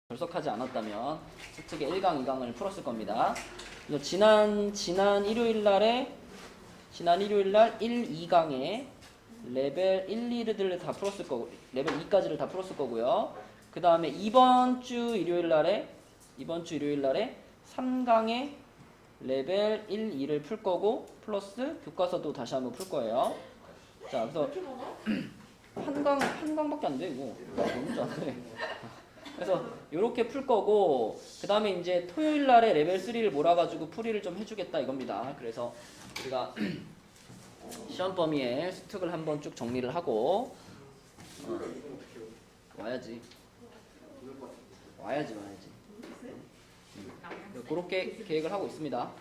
결석하지 않았다면 특특의 1강, 2강을 풀었을 겁니다. 그래서 지난 일요일 날 1, 2강에 레벨 1, 2를 다 풀었을 거고 레벨 2까지를 다 풀었을 거고요. 그 다음에 이번 주 일요일 날에 3강에 레벨 1, 2를 풀 거고 플러스 교과서도 다시 한번 풀 거예요. 자, 그래서 한 강밖에 안 돼 이거. 너무 짠데. 그래서 이렇게 풀 거고 그 다음에 이제 토요일 날에 레벨 3를 몰아가지고 풀이를 좀 해주겠다 이겁니다. 그래서 우리가 시험 범위에 수특을 한번 쭉 정리를 하고 와야지. 그렇게 계획을 하고 있습니다.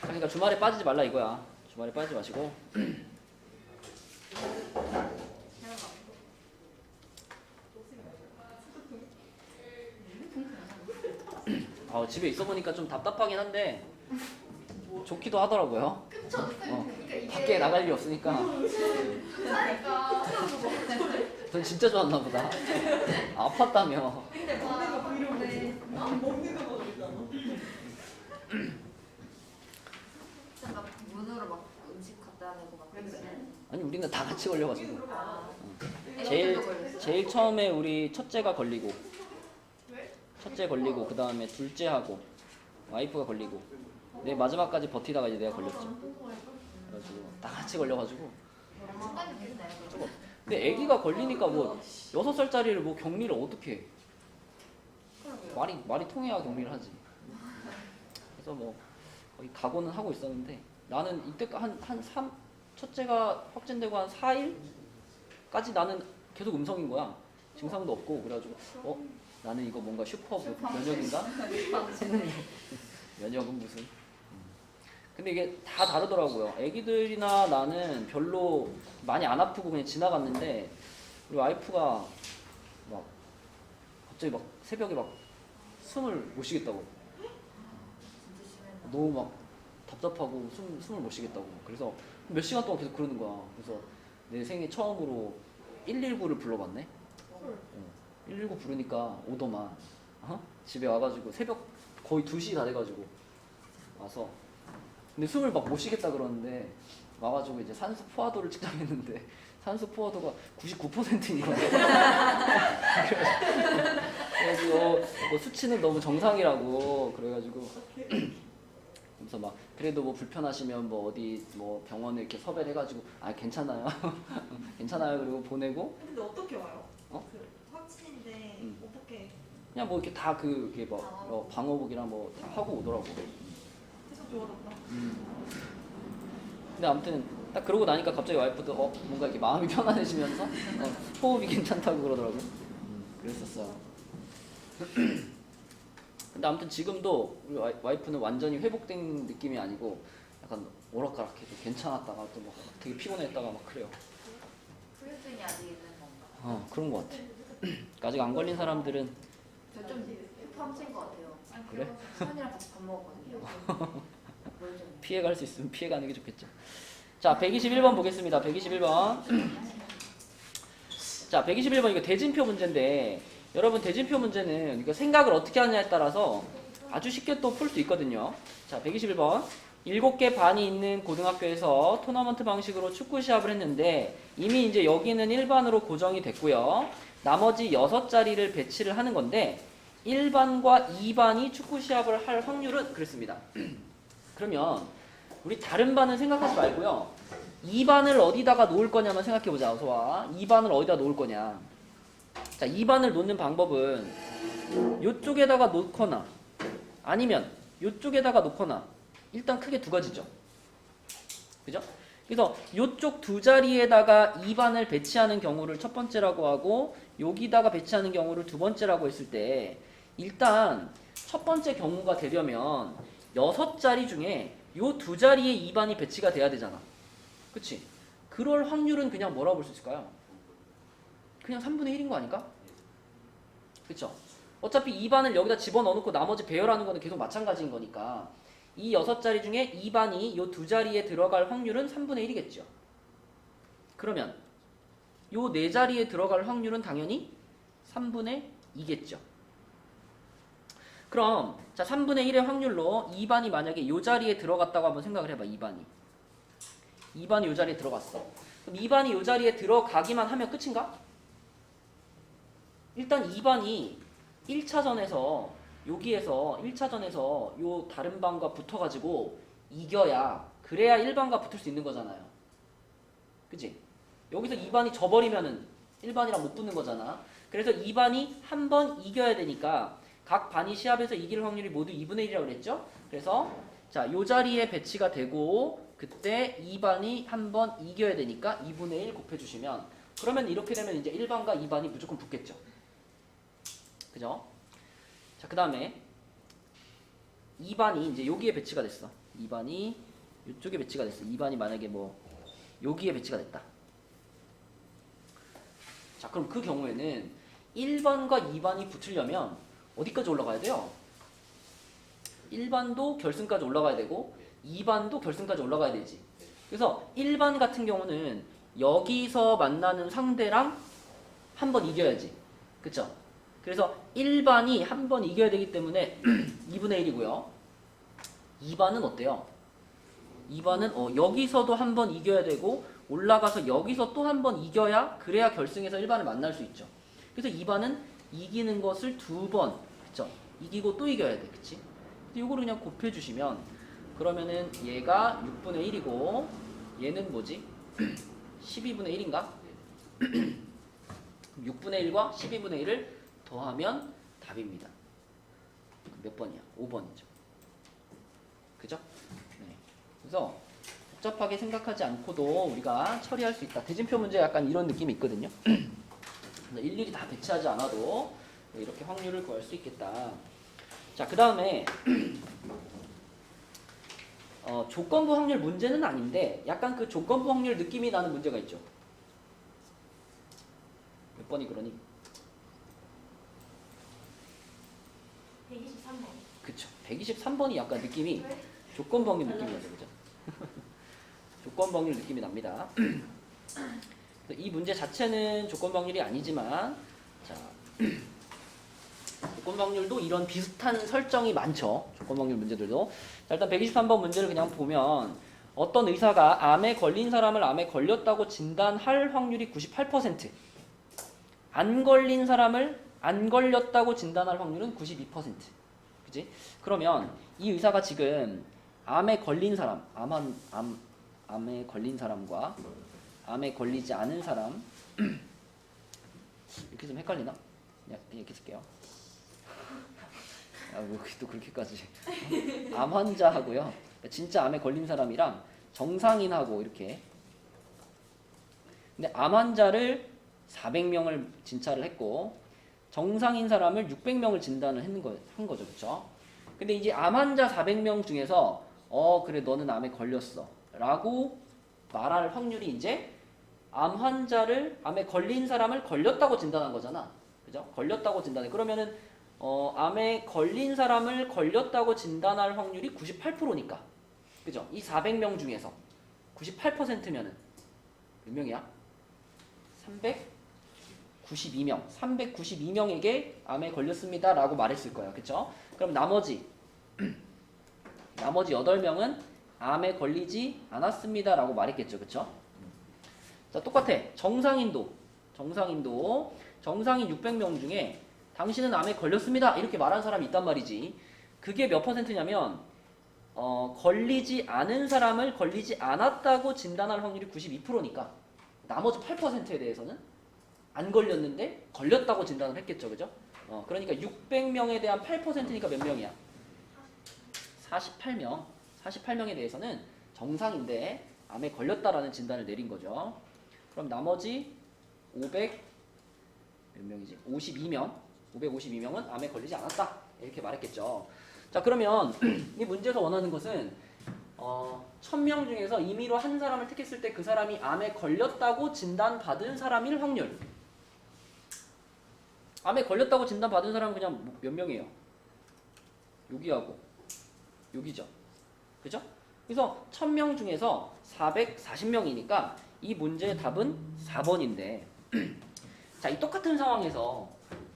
그러니까 주말에 빠지지 말라 이거야. 주말에 빠지지 마시고. 집에 있어 보니까 좀 답답하긴 한데 좋기도 하더라고요. 밖에 나갈 일이 없으니까. 넌 진짜 좋았나 보다. 아팠다며. 근데 먹는 거 브이로그에 먹는 거 보여주잖아. 막 문으로 막 음식 갖다 대고 막 그러지. 아니 우리는 다 같이 걸려가지고. 아. 제일 처음에 우리 첫째가 걸리고 그 다음에 둘째하고 와이프가 걸리고 내 마지막까지 버티다가 이제 내가 걸렸죠. 그래가지고 다 같이 걸려가지고. 시간이 됐네. 근데 아기가 걸리니까 뭐 6살짜리를 뭐 격리를 어떻게 해? 말이 통해야 격리를 하지. 그래서 뭐 거의 각오는 하고 있었는데 나는 이때 첫째가 확진되고 한 4일까지 나는 계속 음성인 거야. 증상도 없고 그래가지고 나는 이거 뭔가 슈퍼 면역인가? 면역은 무슨? 근데 이게 다 다르더라고요. 애기들이나 나는 별로 많이 안 아프고 그냥 지나갔는데 우리 와이프가 막 갑자기 막 새벽에 막 숨을 못 쉬겠다고. 너무 막 답답하고 숨을 못 쉬겠다고. 그래서 몇 시간 동안 계속 그러는 거야. 그래서 내 생애 처음으로 119를 불러봤네. 119 부르니까 오더만 집에 와가지고 새벽 거의 2시 다 돼가지고 와서 근데 숨을 막 못 쉬겠다 그러는데 와가지고 이제 산소 포화도를 측정했는데 산소 포화도가 99%인 거야. 그래가지고 수치는 너무 정상이라고 그래가지고 그래서 막 그래도 뭐 불편하시면 뭐 어디 뭐 병원에 이렇게 섭외를 해가지고 괜찮아요. 괜찮아요. 그리고 보내고. 근데 어떻게 와요? 어? 그 확진인데 어떻게? 그냥 뭐 이렇게 다 그게 뭐 방호복이랑 뭐 다 하고 오더라고. 계속 좋아졌다. 근데 아무튼 딱 그러고 나니까 갑자기 와이프도 뭔가 이렇게 마음이 편안해지면서 호흡이 괜찮다고 그러더라고. 그랬었어. 근데 아무튼 지금도 우리 와이프는 완전히 회복된 느낌이 아니고 약간 오락가락해도 괜찮았다가 또 막 되게 피곤했다가 막 그래요. 후유증이 아직 있는 건가? 그런 것 같아. 그러니까 아직 안 걸린 사람들은 저좀 펌친 것 같아요. 그래? 수현이랑 같이 밥 먹었거든요. 피해갈 수 있으면 피해가는 게 좋겠죠. 자, 121번 보겠습니다. 121번. 자, 121번 이거 대진표 문제인데 여러분 대진표 문제는 이거 생각을 어떻게 하느냐에 따라서 아주 쉽게 또 풀 수 있거든요. 자, 121번. 7개 반이 있는 고등학교에서 토너먼트 방식으로 축구 시합을 했는데 이미 이제 여기는 1반으로 고정이 됐고요. 나머지 6자리를 배치를 하는 건데 1반과 2반이 축구 시합을 할 확률은 그렇습니다. 그러면 우리 다른 반은 생각하지 말고요. 2반을 어디다가 놓을 거냐만 생각해보자. 어서 와. 2반을 어디다 놓을 거냐. 자, 2반을 놓는 방법은 이쪽에다가 놓거나 아니면 이쪽에다가 놓거나 일단 크게 두 가지죠. 그죠? 그래서 이쪽 두 자리에다가 2반을 배치하는 경우를 첫 번째라고 하고 여기다가 배치하는 경우를 두 번째라고 했을 때 일단 첫 번째 경우가 되려면 6자리 중에 요 두 자리에 2반이 배치가 돼야 되잖아. 그치? 그럴 확률은 그냥 뭐라고 볼 수 있을까요? 그냥 3분의 1인 거 아닐까? 그쵸? 어차피 2반을 여기다 집어넣어놓고 나머지 배열하는 거는 계속 마찬가지인 거니까 이 6자리 중에 2반이 요 두 자리에 들어갈 확률은 3분의 1이겠죠. 그러면 요 4자리에 들어갈 확률은 당연히 3분의 2겠죠. 그럼 자 3분의 1의 확률로 2반이 만약에 이 자리에 들어갔다고 한번 생각을 해봐. 2반이 이 자리에 들어갔어. 그럼 2반이 이 자리에 들어가기만 하면 끝인가? 일단 2반이 1차전에서 여기에서 1차전에서 요 다른 반과 붙어가지고 이겨야 그래야 1반과 붙을 수 있는 거잖아요. 그치? 여기서 2반이 져버리면은 1반이랑 못 붙는 거잖아. 그래서 2반이 한 번 이겨야 되니까 각 반이 시합에서 이길 확률이 모두 2분의 1이라고 그랬죠? 그래서 자, 요 자리에 배치가 되고 그때 2반이 한 번 이겨야 되니까 2분의 1 곱해주시면 그러면 이렇게 되면 이제 1반과 2반이 무조건 붙겠죠. 그죠? 자, 그 다음에 2반이 이제 여기에 배치가 됐어. 2반이 이쪽에 배치가 됐어. 2반이 만약에 뭐 여기에 배치가 됐다. 자, 그럼 그 경우에는 1반과 2반이 붙으려면 어디까지 올라가야 돼요? 1반도 결승까지 올라가야 되고 2반도 결승까지 올라가야 되지. 그래서 1반 같은 경우는 여기서 만나는 상대랑 한 번 이겨야지. 그쵸? 그래서 1반이 한 번 이겨야 되기 때문에 2분의 1이고요. 2반은 어때요? 2반은 여기서도 한 번 이겨야 되고 올라가서 여기서 또 한 번 이겨야 그래야 결승에서 1반을 만날 수 있죠. 그래서 2반은 이기는 것을 2번, 그쵸? 이기고 또 이겨야 돼, 그치? 이거를 그냥 곱해주시면 그러면은 얘가 6분의 1이고 얘는 뭐지? 12분의 1인가? 6분의 1과 12분의 1을 더하면 답입니다. 몇 번이야? 5번이죠. 그죠? 네. 그래서 복잡하게 생각하지 않고도 우리가 처리할 수 있다. 대진표 문제 약간 이런 느낌이 있거든요. 일일이 다 배치하지 않아도 이렇게 확률을 구할 수 있겠다. 자, 그 다음에 조건부 확률 문제는 아닌데 약간 그 조건부 확률 느낌이 나는 문제가 있죠. 몇 번이 그러니? 123번. 그쵸. 123번이 약간 느낌이 조건부 확률 느낌이 나죠. 그죠? 조건부 확률 느낌이 납니다. 이 문제 자체는 조건부 확률이 아니지만 자, 조건부 확률도 이런 비슷한 설정이 많죠. 조건부 확률 문제들도. 자, 일단 123번 문제를 그냥 보면 어떤 의사가 암에 걸린 사람을 암에 걸렸다고 진단할 확률이 98%, 안 걸린 사람을 안 걸렸다고 진단할 확률은 92%. 그지? 그러면 이 의사가 지금 암에 걸린 사람, 암에 걸린 사람과 암에 걸리지 않은 사람 이렇게 좀 헷갈리나? 그냥 이렇게 쓸게요. 뭐 또 그렇게까지. 암 환자하고요. 진짜 암에 걸린 사람이랑 정상인하고 이렇게. 근데 암 환자를 400명을 진찰을 했고 정상인 사람을 600명을 진단을 한 거죠. 그렇죠? 근데 이제 암 환자 400명 중에서 그래 너는 암에 걸렸어 라고 말할 확률이 이제 암 환자를 암에 걸린 사람을 걸렸다고 진단한 거잖아. 그죠? 걸렸다고 진단해. 그러면은 암에 걸린 사람을 걸렸다고 진단할 확률이 98%니까. 그죠? 이 400명 중에서 98%면은 몇 명이야? 392명. 392명에게 암에 걸렸습니다 라고 말했을 거예요. 그쵸? 그럼 나머지 8명은 암에 걸리지 않았습니다 라고 말했겠죠. 그쵸? 자, 똑같아. 정상인 600명 중에 당신은 암에 걸렸습니다 이렇게 말한 사람이 있단 말이지. 그게 몇 퍼센트냐면 걸리지 않은 사람을 걸리지 않았다고 진단할 확률이 92%니까 나머지 8%에 대해서는 안 걸렸는데 걸렸다고 진단을 했겠죠. 그죠? 그러니까 600명에 대한 8%니까 몇 명이야? 48명. 48명에 대해서는 정상인데 암에 걸렸다라는 진단을 내린 거죠. 그럼 나머지 552명은 암에 걸리지 않았다. 이렇게 말했겠죠. 자, 그러면 이 문제에서 원하는 것은 1000명 중에서 임의로 한 사람을 택했을 때 그 사람이 암에 걸렸다고 진단받은 사람일 확률. 암에 걸렸다고 진단받은 사람은 그냥 몇 명이에요? 여기하고 여기죠. 그죠? 그래서 1000명 중에서 440명이니까 이 문제의 답은 4번인데 자, 이 똑같은 상황에서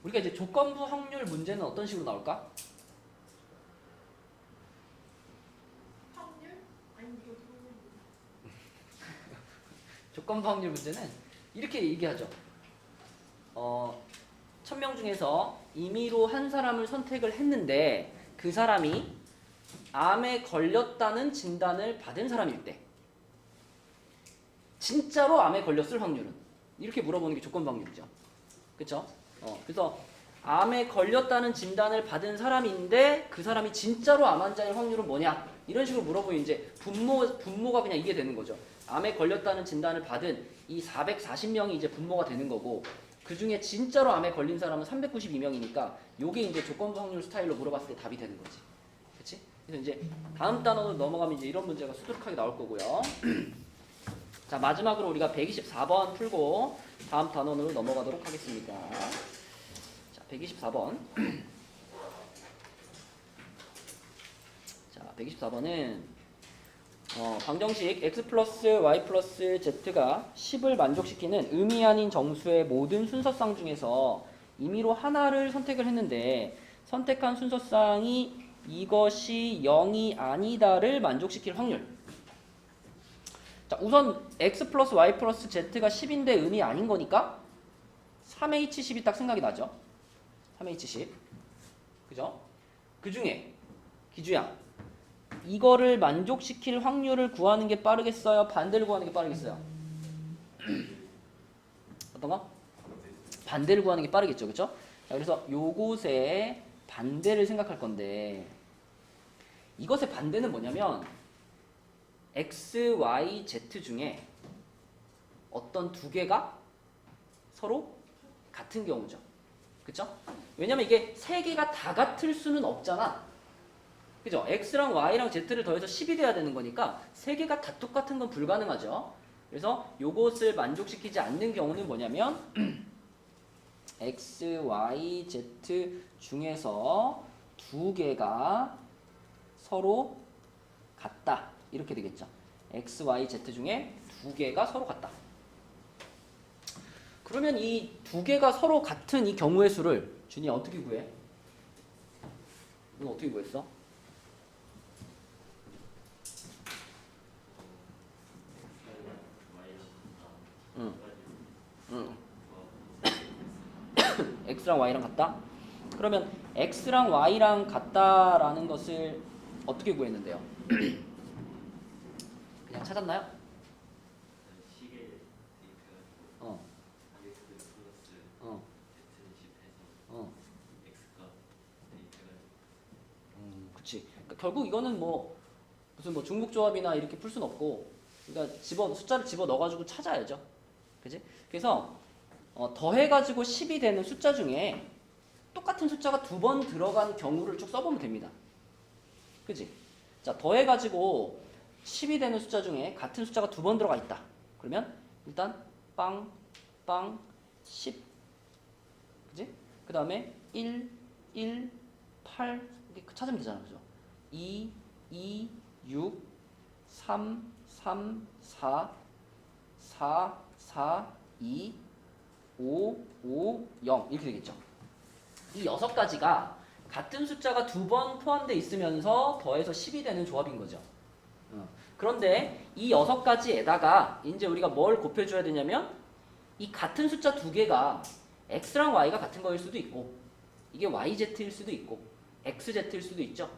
우리가 이제 조건부 확률 문제는 어떤 식으로 나올까? 확률? 아니 이거 확률. 조건부 확률 문제는 이렇게 얘기하죠. 1000명 중에서 임의로 한 사람을 선택을 했는데 그 사람이 암에 걸렸다는 진단을 받은 사람일 때 진짜로 암에 걸렸을 확률은? 이렇게 물어보는 게 조건부 확률이죠. 그쵸? 그래서 암에 걸렸다는 진단을 받은 사람인데 그 사람이 진짜로 암 환자일 확률은 뭐냐? 이런 식으로 물어보면 이제 분모가 그냥 이게 되는 거죠. 암에 걸렸다는 진단을 받은 이 440명이 이제 분모가 되는 거고 그 중에 진짜로 암에 걸린 사람은 392명이니까 요게 이제 조건부 확률 스타일로 물어봤을 때 답이 되는 거지. 그치? 그래서 이제 다음 단원으로 넘어가면 이제 이런 문제가 수두룩하게 나올 거고요. 자, 마지막으로 우리가 124번 풀고 다음 단원으로 넘어가도록 하겠습니다. 자, 124번. 자, 124번은 방정식 x 플러스 y 플러스 z가 10을 만족시키는 의미 아닌 정수의 모든 순서쌍 중에서 임의로 하나를 선택을 했는데 선택한 순서쌍이 이것이 0이 아니다를 만족시킬 확률. 자, 우선 x 플러스 y 플러스 z가 10인데 의미 아닌 거니까 3h10이 딱 생각이 나죠. 3h10. 그죠? 그 중에 기주양 이거를 만족시킬 확률을 구하는 게 빠르겠어요? 반대를 구하는 게 빠르겠어요? 어떤 거? 반대를 구하는 게 빠르겠죠. 그쵸? 자, 그래서 요것의 반대를 생각할 건데 이것의 반대는 뭐냐면 x, y, z 중에 어떤 두 개가 서로 같은 경우죠. 그쵸? 왜냐면 이게 세 개가 다 같을 수는 없잖아. 그죠? x랑 y랑 z를 더해서 10이 돼야 되는 거니까 세 개가 다 똑같은 건 불가능하죠. 그래서 요것을 만족시키지 않는 경우는 뭐냐면 x, y, z 중에서 두 개가 서로 같다. 이렇게 되겠죠. x, y, z 중에 두 개가 서로 같다. 그러면 이 두 개가 서로 같은 이 경우의 수를 준이 어떻게 구해? 너 어떻게 구했어? x랑 y랑 같다? 그러면 x랑 y랑 같다라는 것을 어떻게 구했는데요? 그냥 찾았나요? 어. 어. 어. 그치. 그러니까 결국 이거는 뭐 무슨 뭐 중복조합이나 이렇게 풀 수는 없고, 그러니까 숫자를 집어 넣어가지고 찾아야죠. 그지? 그래서 더해가지고 10이 되는 숫자 중에 똑같은 숫자가 두 번 들어간 경우를 쭉 써보면 됩니다. 그지? 자, 더해가지고 10이 되는 숫자 중에 같은 숫자가 두 번 들어가 있다. 그러면 일단 빵, 빵, 10. 그지? 그 다음에 1, 1, 8. 이렇게 찾으면 되잖아. 그죠? 2, 2, 6, 3, 3, 4, 4, 4, 2, 5, 5, 0 이렇게 되겠죠. 이 6가지가 같은 숫자가 두 번 포함되어 있으면서 더해서 10이 되는 조합인 거죠. 그런데 이 6가지에다가 이제 우리가 뭘 곱해줘야 되냐면 이 같은 숫자 두 개가 x랑 y가 같은 거일 수도 있고 이게 yz일 수도 있고 xz일 수도 있죠.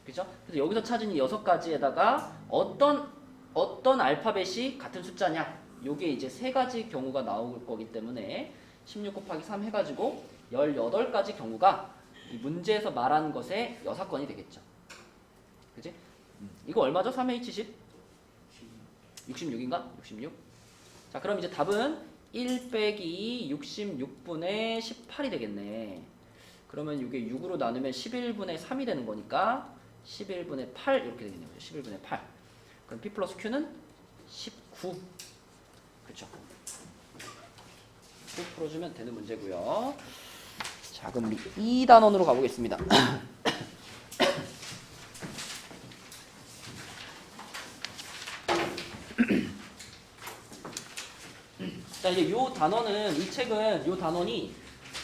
그죠? 그래서 여기서 찾은 이 6가지에다가 어떤 알파벳이 같은 숫자냐? 요게 이제 세 가지 경우가 나올 거기 때문에 16 곱하기 3 해가지고 18가지 경우가 이 문제에서 말한 것의 여사건이 되겠죠. 그지? 이거 얼마죠? 3H10? 66인가? 66? 자, 그럼 이제 답은 1 빼기 66분의 18이 되겠네. 그러면 이게 6으로 나누면 11분의 3이 되는 거니까 11분의 8 이렇게 되겠네요. 11분의 8. 그럼 P 플러스 Q는 19. 그렇죠? 쭉 풀어주면 되는 문제고요. 자, 그럼 2단원으로 가보겠습니다. 자, 이제 요 단원은 이 책은 요 단원이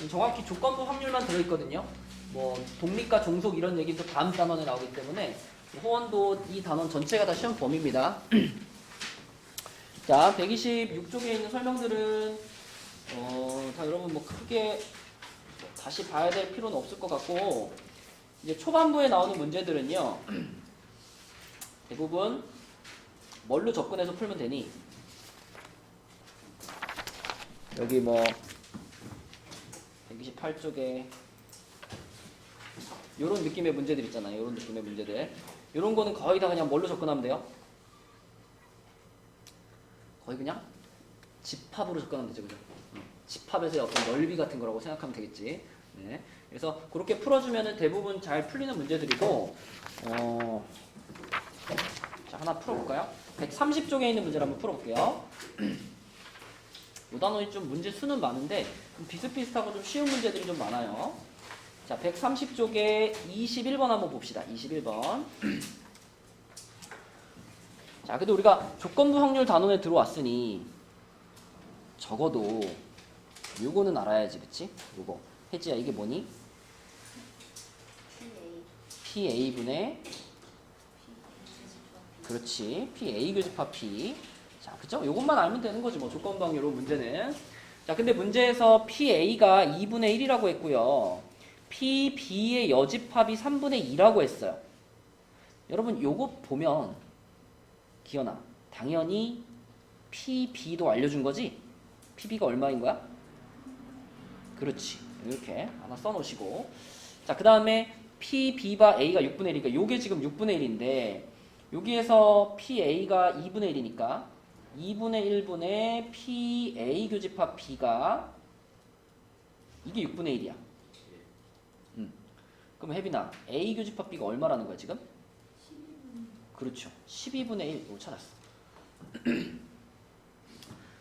정확히 조건부 확률만 들어있거든요. 뭐 독립과 종속 이런 얘기도 다음 단원에 나오기 때문에 호원도 이 단원 전체가 다 시험 범위입니다. 자, 126쪽에 있는 설명들은 다 여러분 뭐 크게 다시 봐야 될 필요는 없을 것 같고, 이제 초반부에 나오는 문제들은요 대부분 뭘로 접근해서 풀면 되니, 여기 뭐 128쪽에 요런 느낌의 문제들 있잖아요. 요런 느낌의 문제들, 요런 거는 거의 다 그냥 뭘로 접근하면 돼요? 거의 그냥 집합으로 접근하면 되죠. 그죠? 집합에서의 어떤 넓이 같은 거라고 생각하면 되겠지. 네. 그래서 그렇게 풀어주면은 대부분 잘 풀리는 문제들이고, 자, 하나 풀어볼까요? 130쪽에 있는 문제를 한번 풀어볼게요. 이 단원이 좀 문제 수는 많은데 좀 비슷비슷하고 좀 쉬운 문제들이 좀 많아요. 자, 130쪽에 21번 한번 봅시다. 21번. 자, 그래도 우리가 조건부 확률 단원에 들어왔으니 적어도 요거는 알아야지, 그치? 요거. 혜지야, 이게 뭐니? PA분의, 그렇지, PA 교집합 P. 자, 그쵸? 요것만 알면 되는 거지, 뭐, 조건부 확률 문제는. 자, 근데 문제에서 PA가 2분의 1이라고 했고요. PB의 여집합이 3분의 2라고 했어요. 여러분, 요거 보면, 기현아, 당연히 PB도 알려준 거지? PB가 얼마인 거야? 그렇지. 이렇게 하나 써놓으시고. 자, 그 다음에 PB바 A가 6분의 1이니까 요게 지금 6분의 1인데, 여기에서 PA가 2분의 1이니까 2분의 1분의 PA 교집합 B가 이게 6분의 1이야. 그럼 혜빈아, A 교집합 B가 얼마라는 거야 지금? 12분. 그렇죠. 12분의 1. 이거 찾았어.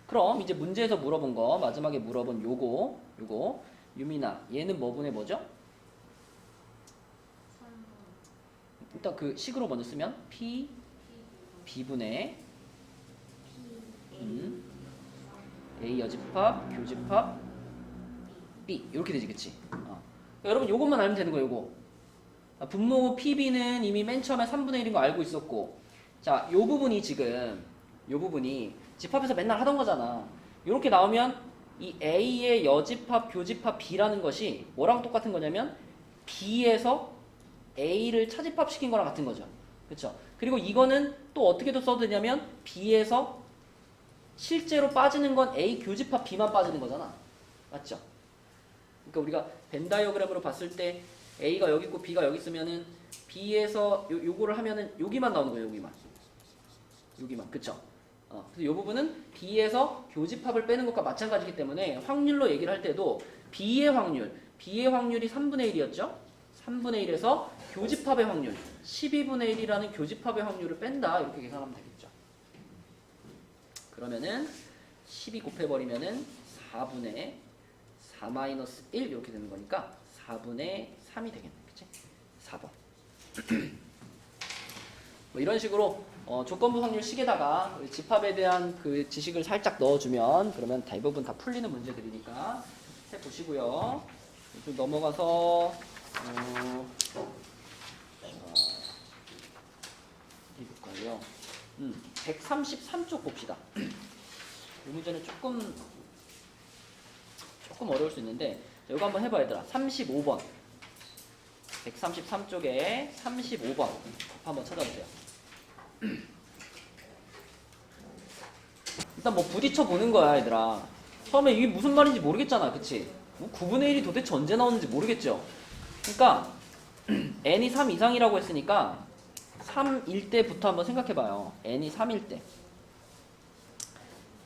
그럼 이제 문제에서 물어본 거, 마지막에 물어본 요거 유민아, 얘는 뭐분의 뭐죠? 일단 그 식으로 먼저 쓰면 P B분의 A 여집합 교집합 B 이렇게 되지, 그치? 그러니까 여러분 요것만 알면 되는 거예요. 요거 분모 PB는 이미 맨 처음에 3분의 1인 거 알고 있었고, 자, 요 부분이 지금 요 부분이 집합에서 맨날 하던 거잖아. 이렇게 나오면 이 A의 여집합 교집합 B라는 것이 뭐랑 똑같은 거냐면 B에서 A를 차집합시킨 거랑 같은 거죠. 그쵸? 그리고 이거는 또 어떻게도 써도 되냐면 B에서 실제로 빠지는 건 A 교집합 B만 빠지는 거잖아. 맞죠? 그러니까 우리가 벤 다이어그램으로 봤을 때 A가 여기 있고 B가 여기 있으면은 B에서 요거를 하면은 여기만 나오는 거예요. 여기만. 그쵸? 그래서 이 부분은 B에서 교집합을 빼는 것과 마찬가지이기 때문에 확률로 얘기를 할 때도 B의 확률이 3분의 1이었죠? 3분의 1에서 교집합의 확률 12분의 1이라는 교집합의 확률을 뺀다, 이렇게 계산하면 되겠죠. 그러면은 12 곱해버리면은 4분의 4 마이너스 1 이렇게 되는 거니까 4분의 3이 되겠네. 그치? 4번. 뭐 이런 식으로 조건부 확률 식에다가 집합에 대한 그 지식을 살짝 넣어주면 그러면 대부분 다 풀리는 문제들이니까 해보시고요. 좀 넘어가서 어디 볼까요? 133쪽 봅시다. 이 문제는 조금 어려울 수 있는데, 자, 이거 한번 해봐 얘들아. 35번 133쪽에 35번 한번 찾아보세요. 일단 뭐 부딪혀 보는 거야 얘들아. 처음에 이게 무슨 말인지 모르겠잖아, 그치? 뭐 9분의 1이 도대체 언제 나오는지 모르겠죠. 그러니까 n이 3 이상이라고 했으니까 3일 때부터 한번 생각해봐요. n이 3일 때,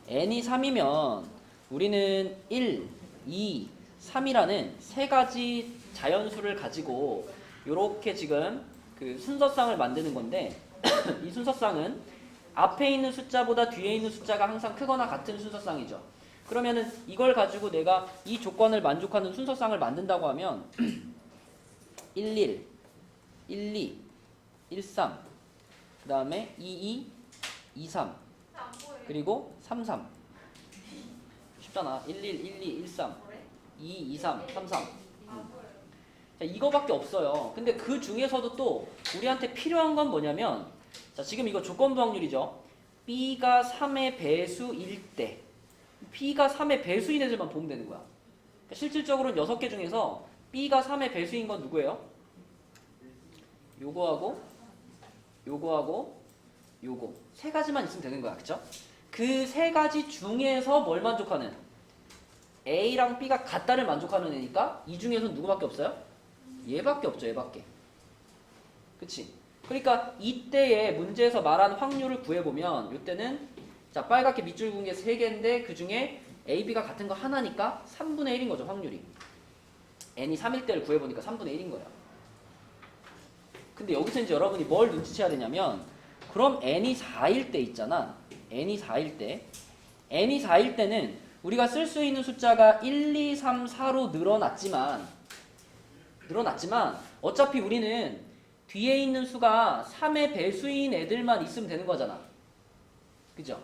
n이 3이면 우리는 1, 2, 3이라는 세 가지 자연수를 가지고 이렇게 지금 그 순서쌍을 만드는 건데 이 순서쌍은 앞에 있는 숫자보다 뒤에 있는 숫자가 항상 크거나 같은 순서쌍이죠. 그러면은 이걸 가지고 내가 이 조건을 만족하는 순서쌍을 만든다고 하면 11, 12, 13, 그 다음에 22, 23, 그리고 33. 쉽잖아. 11, 12, 13. 2, 2, 3, 3, 3. 자, 이거밖에 없어요. 근데 그 중에서도 또 우리한테 필요한 건 뭐냐면, 자, 지금 이거 조건부 확률이죠. B가 3의 배수일 때, B가 3의 배수인 애들만 보면 되는 거야. 그러니까 실질적으로는 6개 중에서 B가 3의 배수인 건 누구예요? 요거하고, 요거하고, 요거. 세 가지만 있으면 되는 거야. 그쵸? 그 세 가지 중에서 뭘 만족하는? A랑 B가 같다를 만족하는 애니까 이 중에서 누구밖에 없어요? 얘밖에 없죠. 얘밖에. 그치? 그러니까 이때의 문제에서 말한 확률을 구해보면 이때는 자 빨갛게 밑줄 그은 게 3개인데 그 중에 A, B가 같은 거 하나니까 3분의 1인 거죠. 확률이. n이 3일 때를 구해보니까 3분의 1인 거예요. 근데 여기서 이제 여러분이 뭘 눈치채야 되냐면 그럼 n이 4일 때 있잖아. n이 4일 때. n이 4일 때는 우리가 쓸 수 있는 숫자가 1, 2, 3, 4로 늘어났지만 어차피 우리는 뒤에 있는 수가 3의 배수인 애들만 있으면 되는 거잖아. 그죠?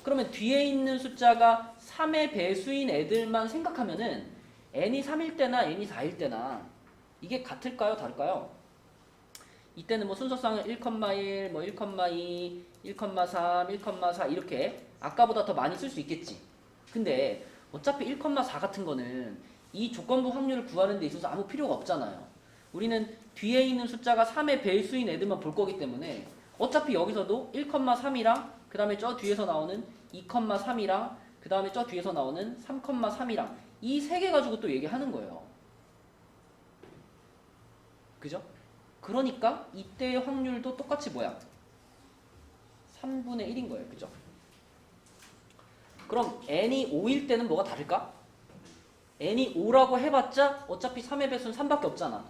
그러면 뒤에 있는 숫자가 3의 배수인 애들만 생각하면은 n이 3일 때나 n이 4일 때나 이게 같을까요? 다를까요? 이때는 뭐 순서상은 1,1, 뭐 1,2, 1,3, 1,4 이렇게 아까보다 더 많이 쓸 수 있겠지. 근데 어차피 1,4 같은 거는 이 조건부 확률을 구하는 데 있어서 아무 필요가 없잖아요. 우리는 뒤에 있는 숫자가 3의 배수인 애들만 볼 거기 때문에 어차피 여기서도 1,3이랑 그 다음에 저 뒤에서 나오는 2,3이랑 그 다음에 저 뒤에서 나오는 3,3이랑 이 세 개 가지고 또 얘기하는 거예요. 그죠? 그러니까 이때의 확률도 똑같이 뭐야? 3분의 1인 거예요. 그죠? 그럼 n이 5일 때는 뭐가 다를까? n이 5라고 해봤자 어차피 3의 배수는 3밖에 없잖아.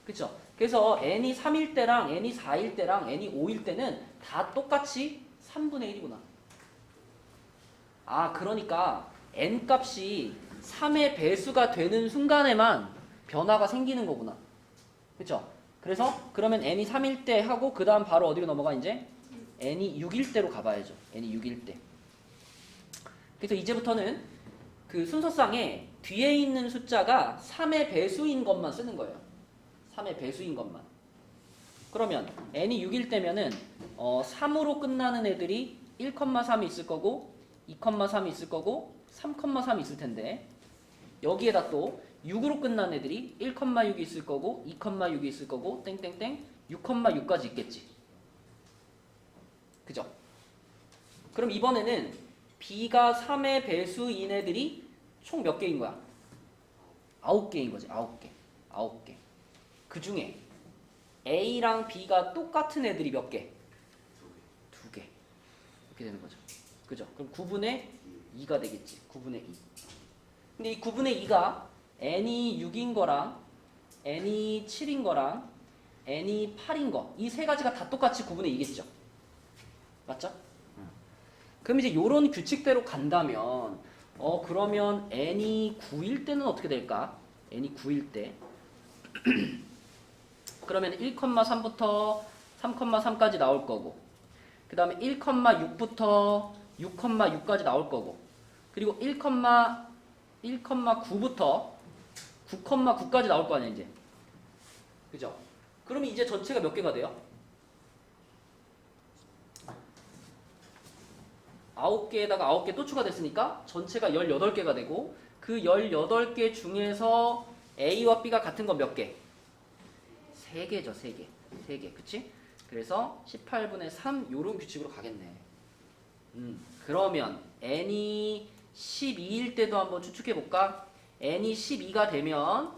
그쵸? 그래서 n이 3일 때랑 n이 4일 때랑 n이 5일 때는 다 똑같이 3분의 1이구나. 아, 그러니까 n 값이 3의 배수가 되는 순간에만 변화가 생기는 거구나. 그쵸? 그래서 그러면 n이 3일 때 하고 그 다음 바로 어디로 넘어가 이제? n이 6일 때로 가봐야죠. n이 6일 때. 그래서 이제부터는 그 순서상에 뒤에 있는 숫자가 3의 배수인 것만 쓰는 거예요. 3의 배수인 것만. 그러면 n이 6일 때면은 3으로 끝나는 애들이 1,3이 있을 거고 2,3이 있을 거고 3,3이 있을 텐데 여기에다 또 6으로 끝난 애들이 1,6이 있을 거고 2,6이 있을 거고 땡땡땡 6,6까지 있겠지. 그죠? 그럼 이번에는 B가 3의 배수인 애들이 총 몇 개인 거야? 9개인 거지. 9개. 9개. 그 중에 A랑 B가 똑같은 애들이 몇 개? 2개. 이렇게 되는 거죠. 그죠? 그럼 9분의 2가 되겠지. 9분의 2. 근데 이 9분의 2가 n이 6인 거랑 n이 7인 거랑 n이 8인 거. 이 세 가지가 다 똑같이 9분의 2겠죠. 맞죠? 그럼 이제 요런 규칙대로 간다면 그러면 n이 9일 때는 어떻게 될까? n이 9일 때 그러면 1,3부터 3,3까지 나올 거고 그 다음에 1,6부터 6,6까지 나올 거고 그리고 1,9부터 9,9까지 나올 거 아니야 이제. 그죠? 그러면 이제 전체가 몇 개가 돼요? 9개에다가 9개 또 추가됐으니까 전체가 18개가 되고 그 18개 중에서 A와 B가 같은 건 몇 개? 3개죠. 3개. 3개. 그치? 그래서 18분의 3 요런 규칙으로 가겠네. 그러면 n이 12일 때도 한번 추측해볼까? n이 12가 되면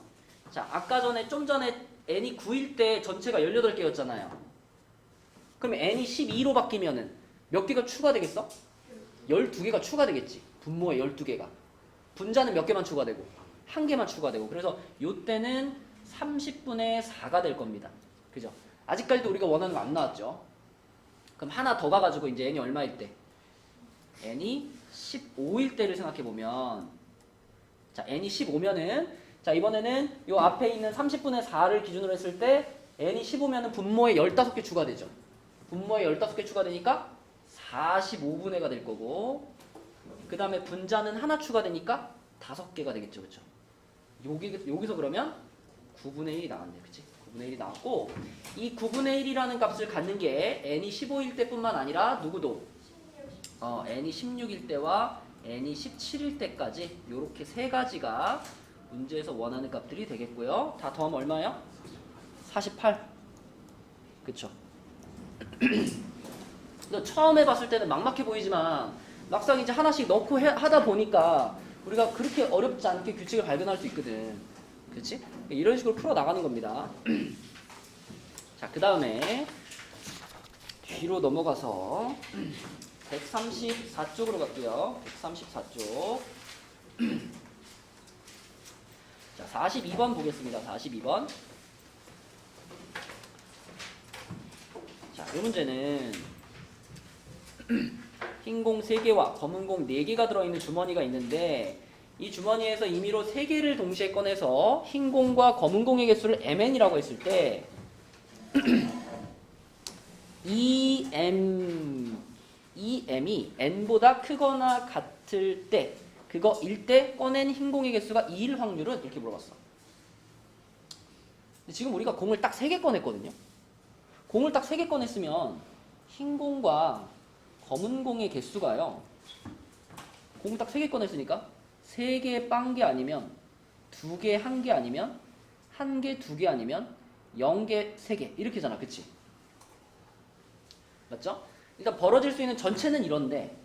자 아까 전에 좀 전에 n이 9일 때 전체가 18개였잖아요. 그러면 n이 12로 바뀌면은 몇 개가 추가되겠어? 12개가 추가되겠지. 분모에 12개가. 분자는 몇 개만 추가되고? 한 개만 추가되고. 그래서 요때는 30분의 4가 될 겁니다. 그죠? 아직까지도 우리가 원하는 거 안 나왔죠? 그럼 하나 더 가가지고 이제 n이 얼마일 때? n이 15일 때를 생각해보면 자 n이 15면은 자 이번에는 요 앞에 있는 30분의 4를 기준으로 했을 때 n이 15면은 분모에 15개 추가되죠. 분모에 15개 추가되니까 45분의가 될 거고 그 다음에 분자는 하나 추가되니까 5개가 되겠죠. 그쵸? 여기서 그러면 9분의 1이 나왔네. 그치? 9분의 1이 나왔고 이 9분의 1이라는 값을 갖는 게 n이 15일 때뿐만 아니라 누구도 n이 16일 때와 n이 17일 때까지 이렇게 세 가지가 문제에서 원하는 값들이 되겠고요. 다 더하면 얼마예요? 48. 그쵸? 처음 해봤을 때는 막막해 보이지만 막상 이제 하나씩 넣고 하다 보니까 우리가 그렇게 어렵지 않게 규칙을 발견할 수 있거든. 그렇지? 이런 식으로 풀어 나가는 겁니다. 자, 그 다음에 뒤로 넘어가서 134쪽으로 갈게요. 134쪽. 자, 42번 보겠습니다. 42번. 자, 이 문제는 흰 공 3개와 검은 공 4개가 들어있는 주머니가 있는데 이 주머니에서 임의로 3개를 동시에 꺼내서 흰 공과 검은 공의 개수를 mn이라고 했을 때 EM이 n보다 크거나 같을 때 그거일 때 꺼낸 흰 공의 개수가 2일 확률은 이렇게 물어봤어. 근데 지금 우리가 공을 딱 3개 꺼냈거든요. 공을 딱 3개 꺼냈으면 흰 공과 검은 공의 개수가요. 공 딱 3개 꺼냈으니까 3개 빤 게 아니면 2개 1개 아니면 1개 2개 아니면 0개 3개 이렇게잖아. 그치? 맞죠? 일단 벌어질 수 있는 전체는 이런데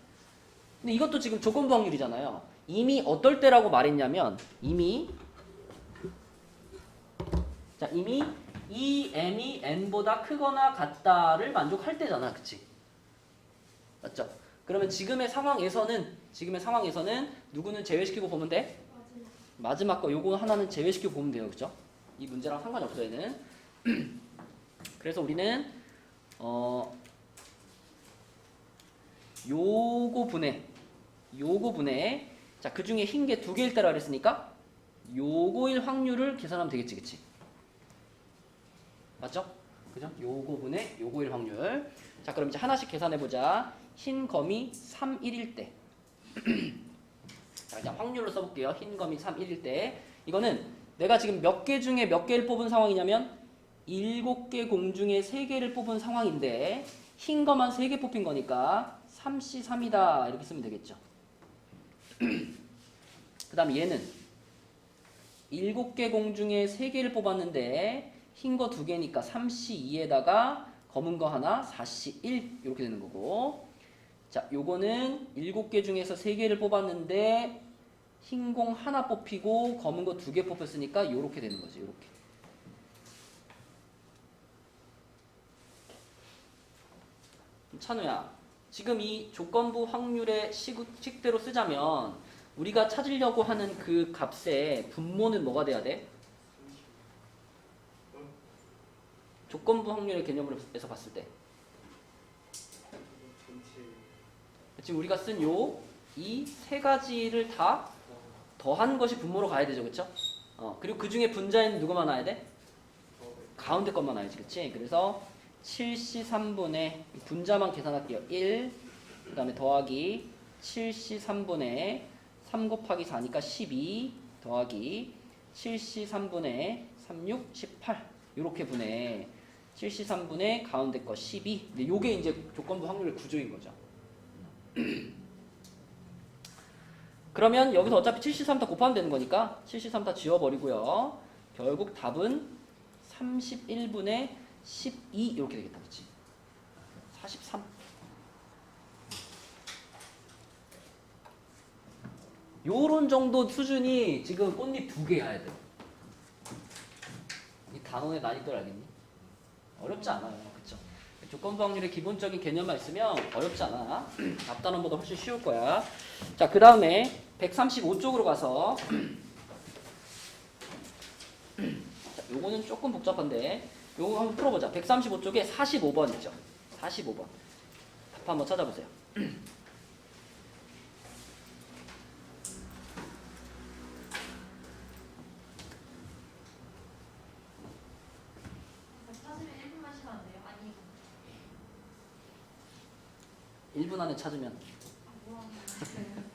근데 이것도 지금 조건부 확률이잖아요. 이미 어떨 때라고 말했냐면 이미 이 m이 n보다 크거나 같다를 만족할 때잖아. 그치? 맞죠? 그러면 지금의 상황에서는 누구는 제외시키고 보면 돼? 마지막 거 요거 하나는 제외시키고 보면 돼요. 그죠? 이 문제랑 상관이 없어요. 얘는. 그래서 우리는 요거 분해 자, 그 중에 흰 게 2개일 때라 그랬으니까 요거일 확률을 계산하면 되겠지. 그치? 맞죠? 그죠? 요거 분해 요거일 확률. 자, 그럼 이제 하나씩 계산해보자. 흰 검이 3, 1일 때. 자, 그냥 확률로 써볼게요. 흰 검이 3, 1일 때. 이거는 내가 지금 몇 개 중에 몇 개를 뽑은 상황이냐면 7개 공 중에 3개를 뽑은 상황인데 흰 검만 3개 뽑힌 거니까 3C3이다. 이렇게 쓰면 되겠죠. 그 다음 얘는 7개 공 중에 3개를 뽑았는데 흰 거 2개니까 3C2에다가 검은 거 하나 4C1 이렇게 되는 거고 자, 요거는 7개 중에서 3개를 뽑았는데 흰 공 하나 뽑히고 검은 거 2개 뽑혔으니까 요렇게 되는 거지. 요렇게. 찬우야, 지금 이 조건부 확률의 식대로 쓰자면 우리가 찾으려고 하는 그 값의 분모는 뭐가 돼야 돼? 조건부 확률의 개념으로서 봤을 때 지금 우리가 쓴 이 세 가지를 다 더한 것이 분모로 가야 되죠. 그쵸? 그리고 그 중에 분자에는 누구만 와야 돼? 가운데 것만 와야지. 그치? 그래서 7C3분의 분자만 계산할게요. 1 그 다음에 더하기 7C3분의 3 곱하기 4니까 12 더하기 7C3분의 36, 18 이렇게 분해 7C3분의 가운데 거 12 근데 요게 이제 조건부 확률의 구조인 거죠. 그러면 여기서 어차피 7C3 다 곱하면 되는 거니까 7C3 다 지워버리고요. 결국 답은 31분의 12 이렇게 되겠다. 그치? 43 요런 정도 수준이 지금 꽃잎 2개여야 돼. 이 단원의 난이도를 알겠니? 어렵지 않아요. 그쵸? 조건부 확률의 기본적인 개념만 있으면 어렵지 않아. 앞단원보다 훨씬 쉬울 거야. 자, 그 다음에 135쪽으로 가서 자, 요거는 조금 복잡한데 요거 한번 풀어보자. 135쪽에 45번 있죠. 45번. 답 한번 찾아보세요. 찾으면 1분만 쉬면 안 돼요? 아니 1분 안에 찾으면 뭐 하는 거예요?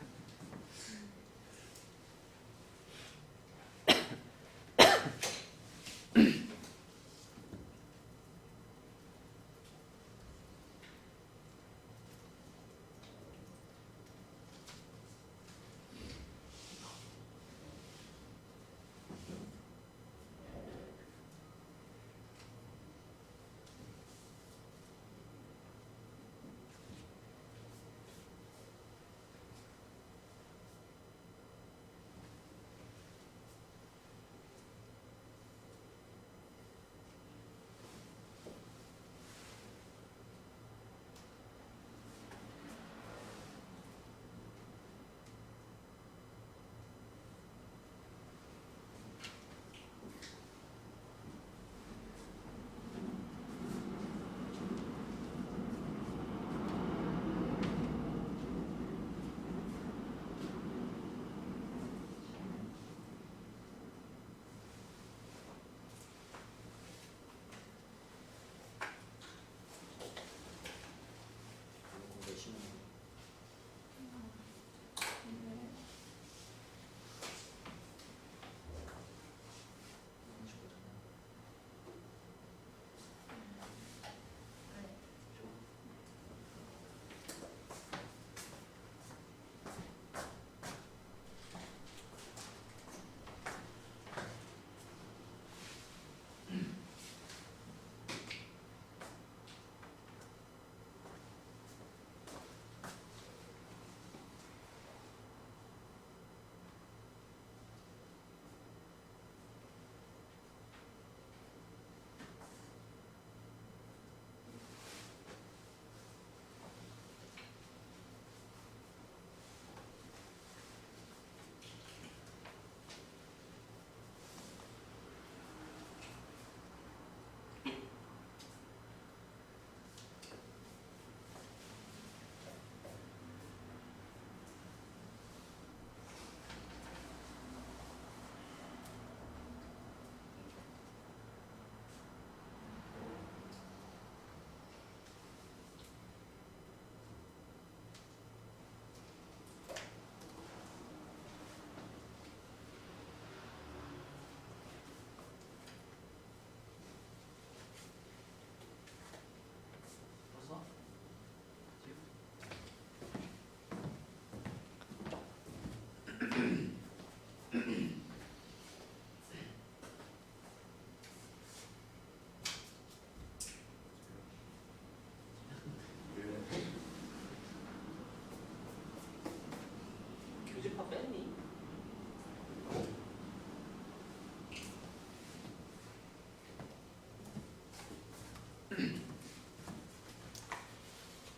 교집합 뺐니?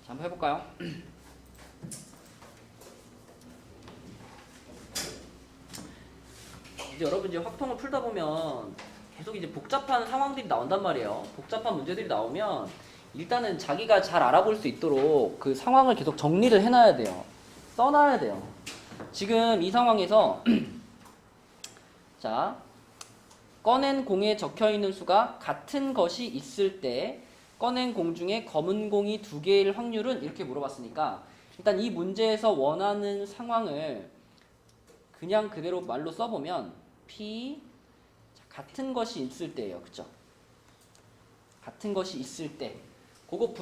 자, 한번 해볼까요? 이제 여러분 이제 확통을 풀다 보면 계속 이제 복잡한 상황들이 나온단 말이에요. 복잡한 문제들이 나오면 일단은 자기가 잘 알아볼 수 있도록 그 상황을 계속 정리를 해놔야 돼요. 써놔야 돼요. 지금 이 상황에서 자, 꺼낸 공에 적혀 있는 수가 같은 것이 있을 때 꺼낸 공 중에 검은 공이 2개일 확률은 이렇게 물어봤으니까 일단 이 문제에서 원하는 상황을 그냥 그대로 말로 써보면 P 같은 것이 있을 때예요. 그쵸? 같은 것이 있을 때 그거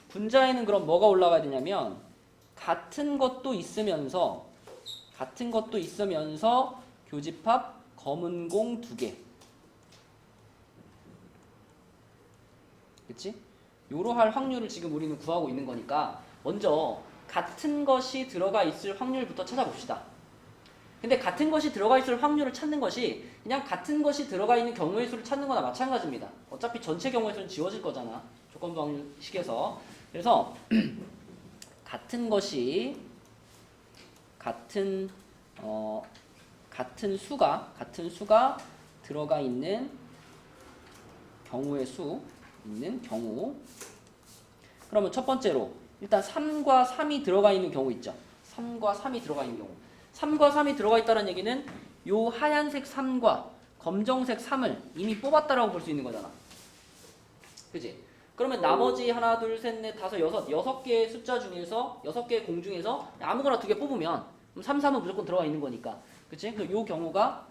분자에는 그럼 뭐가 올라가야 되냐면 같은 것도 있으면서 교집합 검은 공 2개. 그치? 요러할 확률을 지금 우리는 구하고 있는 거니까 먼저 같은 것이 들어가 있을 확률부터 찾아봅시다. 근데 같은 것이 들어가 있을 확률을 찾는 것이 그냥 같은 것이 들어가 있는 경우의 수를 찾는 거나 마찬가지입니다. 어차피 전체 경우의 수는 지워질 거잖아. 조건부 확률식에서. 그래서 같은 것이 같은 수가 들어가 있는 경우의 수 있는 경우. 그러면 첫 번째로 일단 3과 3이 들어가 있는 경우 있죠. 3과 3이 들어가 있는 경우. 3과 3이 들어가 있다는 얘기는 요 하얀색 3과 검정색 3을 이미 뽑았다라고 볼 수 있는 거잖아. 그지? 그러면 나머지 하나, 둘, 셋, 넷, 다섯, 여섯 개의 숫자 중에서 6개의 공 중에서 아무거나 2개 뽑으면 3, 3은 무조건 들어가 있는 거니까. 그치? 요 경우가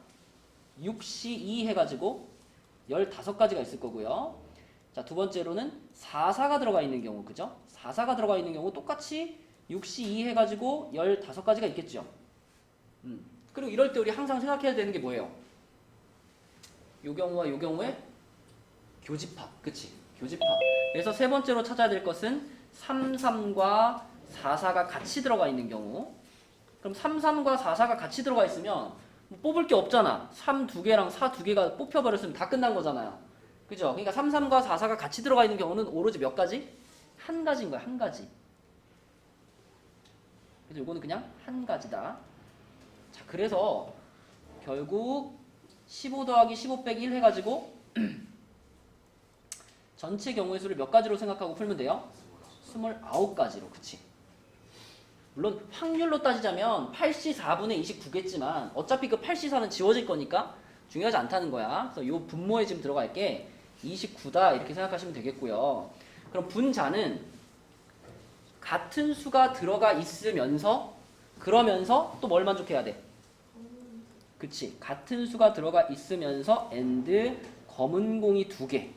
6C2 해가지고 15가지가 있을 거고요. 자, 두 번째로는 4사가 들어가 있는 경우, 그죠? 4사가 들어가 있는 경우 똑같이 6시 2 해가지고 15가지가 있겠죠. 그리고 이럴 때 우리 항상 생각해야 되는 게 뭐예요? 요 경우와 요 경우에 교집합, 그치? 교집합. 그래서 세 번째로 찾아야 될 것은 33과 44가 같이 들어가 있는 경우. 그럼 33과 44가 같이 들어가 있으면 뭐 뽑을 게 없잖아. 3 2개랑 4 2개가 뽑혀버렸으면 다 끝난 거잖아요. 그죠? 그러니까 33과 44가 같이 들어가 있는 경우는 오로지 몇 가지? 한 가지인 거야, 한 가지. 그래서 요거는 그냥 한 가지다. 자, 그래서 결국 15 더하기 15 빼기 1 해가지고 전체 경우의 수를 몇 가지로 생각하고 풀면 돼요? 29가지로, 그치? 물론 확률로 따지자면 8시 4분의 29겠지만 어차피 그 8시 4는 지워질 거니까 중요하지 않다는 거야. 그래서 요 분모에 지금 들어갈 게 29다 이렇게 생각하시면 되겠고요. 그럼 분자는 같은 수가 들어가 있으면서 그러면서 또 뭘 만족해야 돼? 그치? 같은 수가 들어가 있으면서 and 검은 공이 2개.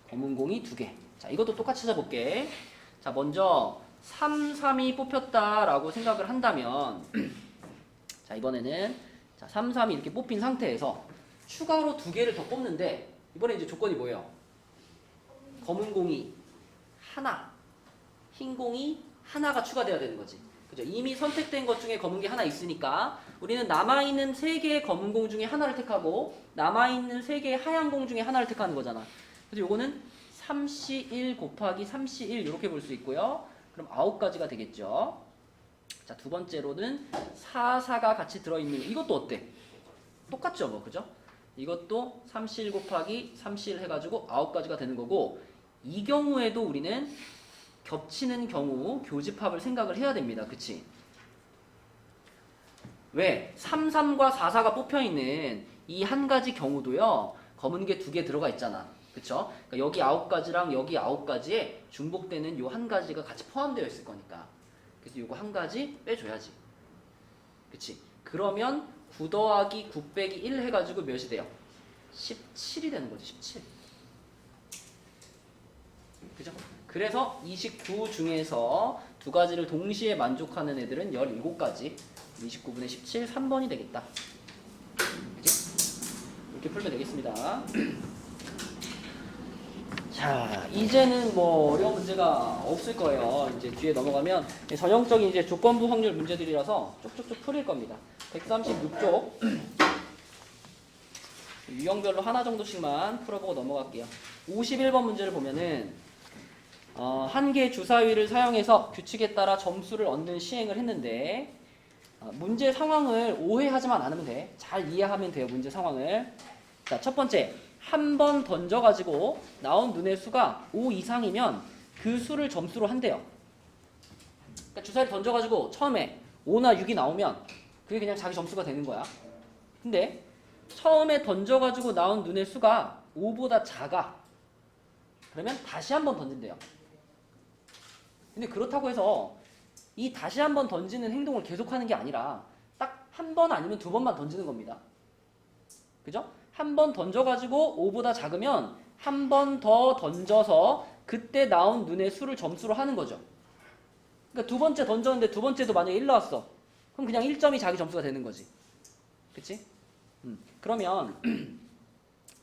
검은 공이 2개. 자, 이것도 똑같이 찾아볼게. 자, 먼저 3, 3이 뽑혔다라고 생각을 한다면 자, 이번에는 자, 3, 3이 이렇게 뽑힌 상태에서 추가로 2개를 더 뽑는데 이번에 이제 조건이 뭐예요? 검은 공이 하나, 흰 공이 하나가 추가돼야 되는 거지. 그죠? 이미 선택된 것 중에 검은 게 하나 있으니까 우리는 남아있는 3개의 검은 공 중에 하나를 택하고 남아있는 3개의 하얀 공 중에 하나를 택하는 거잖아. 그래서 요거는 3C1 곱하기 3C1 이렇게 볼 수 있고요. 그럼 9가지가 되겠죠. 자, 두 번째로는 4, 4가 같이 들어있는 이것도 어때? 똑같죠, 뭐, 그죠? 이것도 3C1 곱하기 3C1 해가지고 9가지가 되는 거고 이 경우에도 우리는 겹치는 경우 교집합을 생각을 해야 됩니다. 그치? 왜? 3, 3과 4, 4가 뽑혀있는 이 한 가지 경우도요. 검은 게 2개 들어가 있잖아. 그쵸? 그러니까 여기 9가지랑 여기 9가지에 중복되는 요 한 가지가 같이 포함되어 있을 거니까. 그래서 요거 한 가지 빼줘야지. 그치? 그러면 9 더하기 9 빼기 1 해가지고 몇이 돼요? 17이 되는 거지. 17. 그죠? 그래서 29 중에서 두 가지를 동시에 만족하는 애들은 17가지. 29분의 17, 3번이 되겠다. 그지? 이렇게 풀면 되겠습니다. 자, 이제는 뭐 어려운 문제가 없을 거예요. 이제 뒤에 넘어가면 전형적인 이제 조건부 확률 문제들이라서 쭉쭉쭉 풀릴 겁니다. 136쪽 유형별로 하나 정도씩만 풀어보고 넘어갈게요. 51번 문제를 보면은 한 개의 주사위를 사용해서 규칙에 따라 점수를 얻는 시행을 했는데 문제 상황을 오해하지만 않으면 돼. 잘 이해하면 돼요. 문제 상황을. 자, 첫 번째. 한 번 던져가지고 나온 눈의 수가 5 이상이면 그 수를 점수로 한대요. 그러니까 주사위를 던져가지고 처음에 5나 6이 나오면 그게 그냥 자기 점수가 되는 거야. 근데 처음에 던져가지고 나온 눈의 수가 5보다 작아. 그러면 다시 한 번 던진대요. 근데 그렇다고 해서 이 다시 한 번 던지는 행동을 계속하는 게 아니라 딱 한 번 아니면 2번만 던지는 겁니다. 그죠? 한 번 던져가지고 5보다 작으면 한 번 더 던져서 그때 나온 눈의 수를 점수로 하는 거죠. 그러니까 두 번째 던졌는데 두 번째도 만약에 1 나왔어. 그럼 그냥 1점이 자기 점수가 되는 거지. 그치? 그러면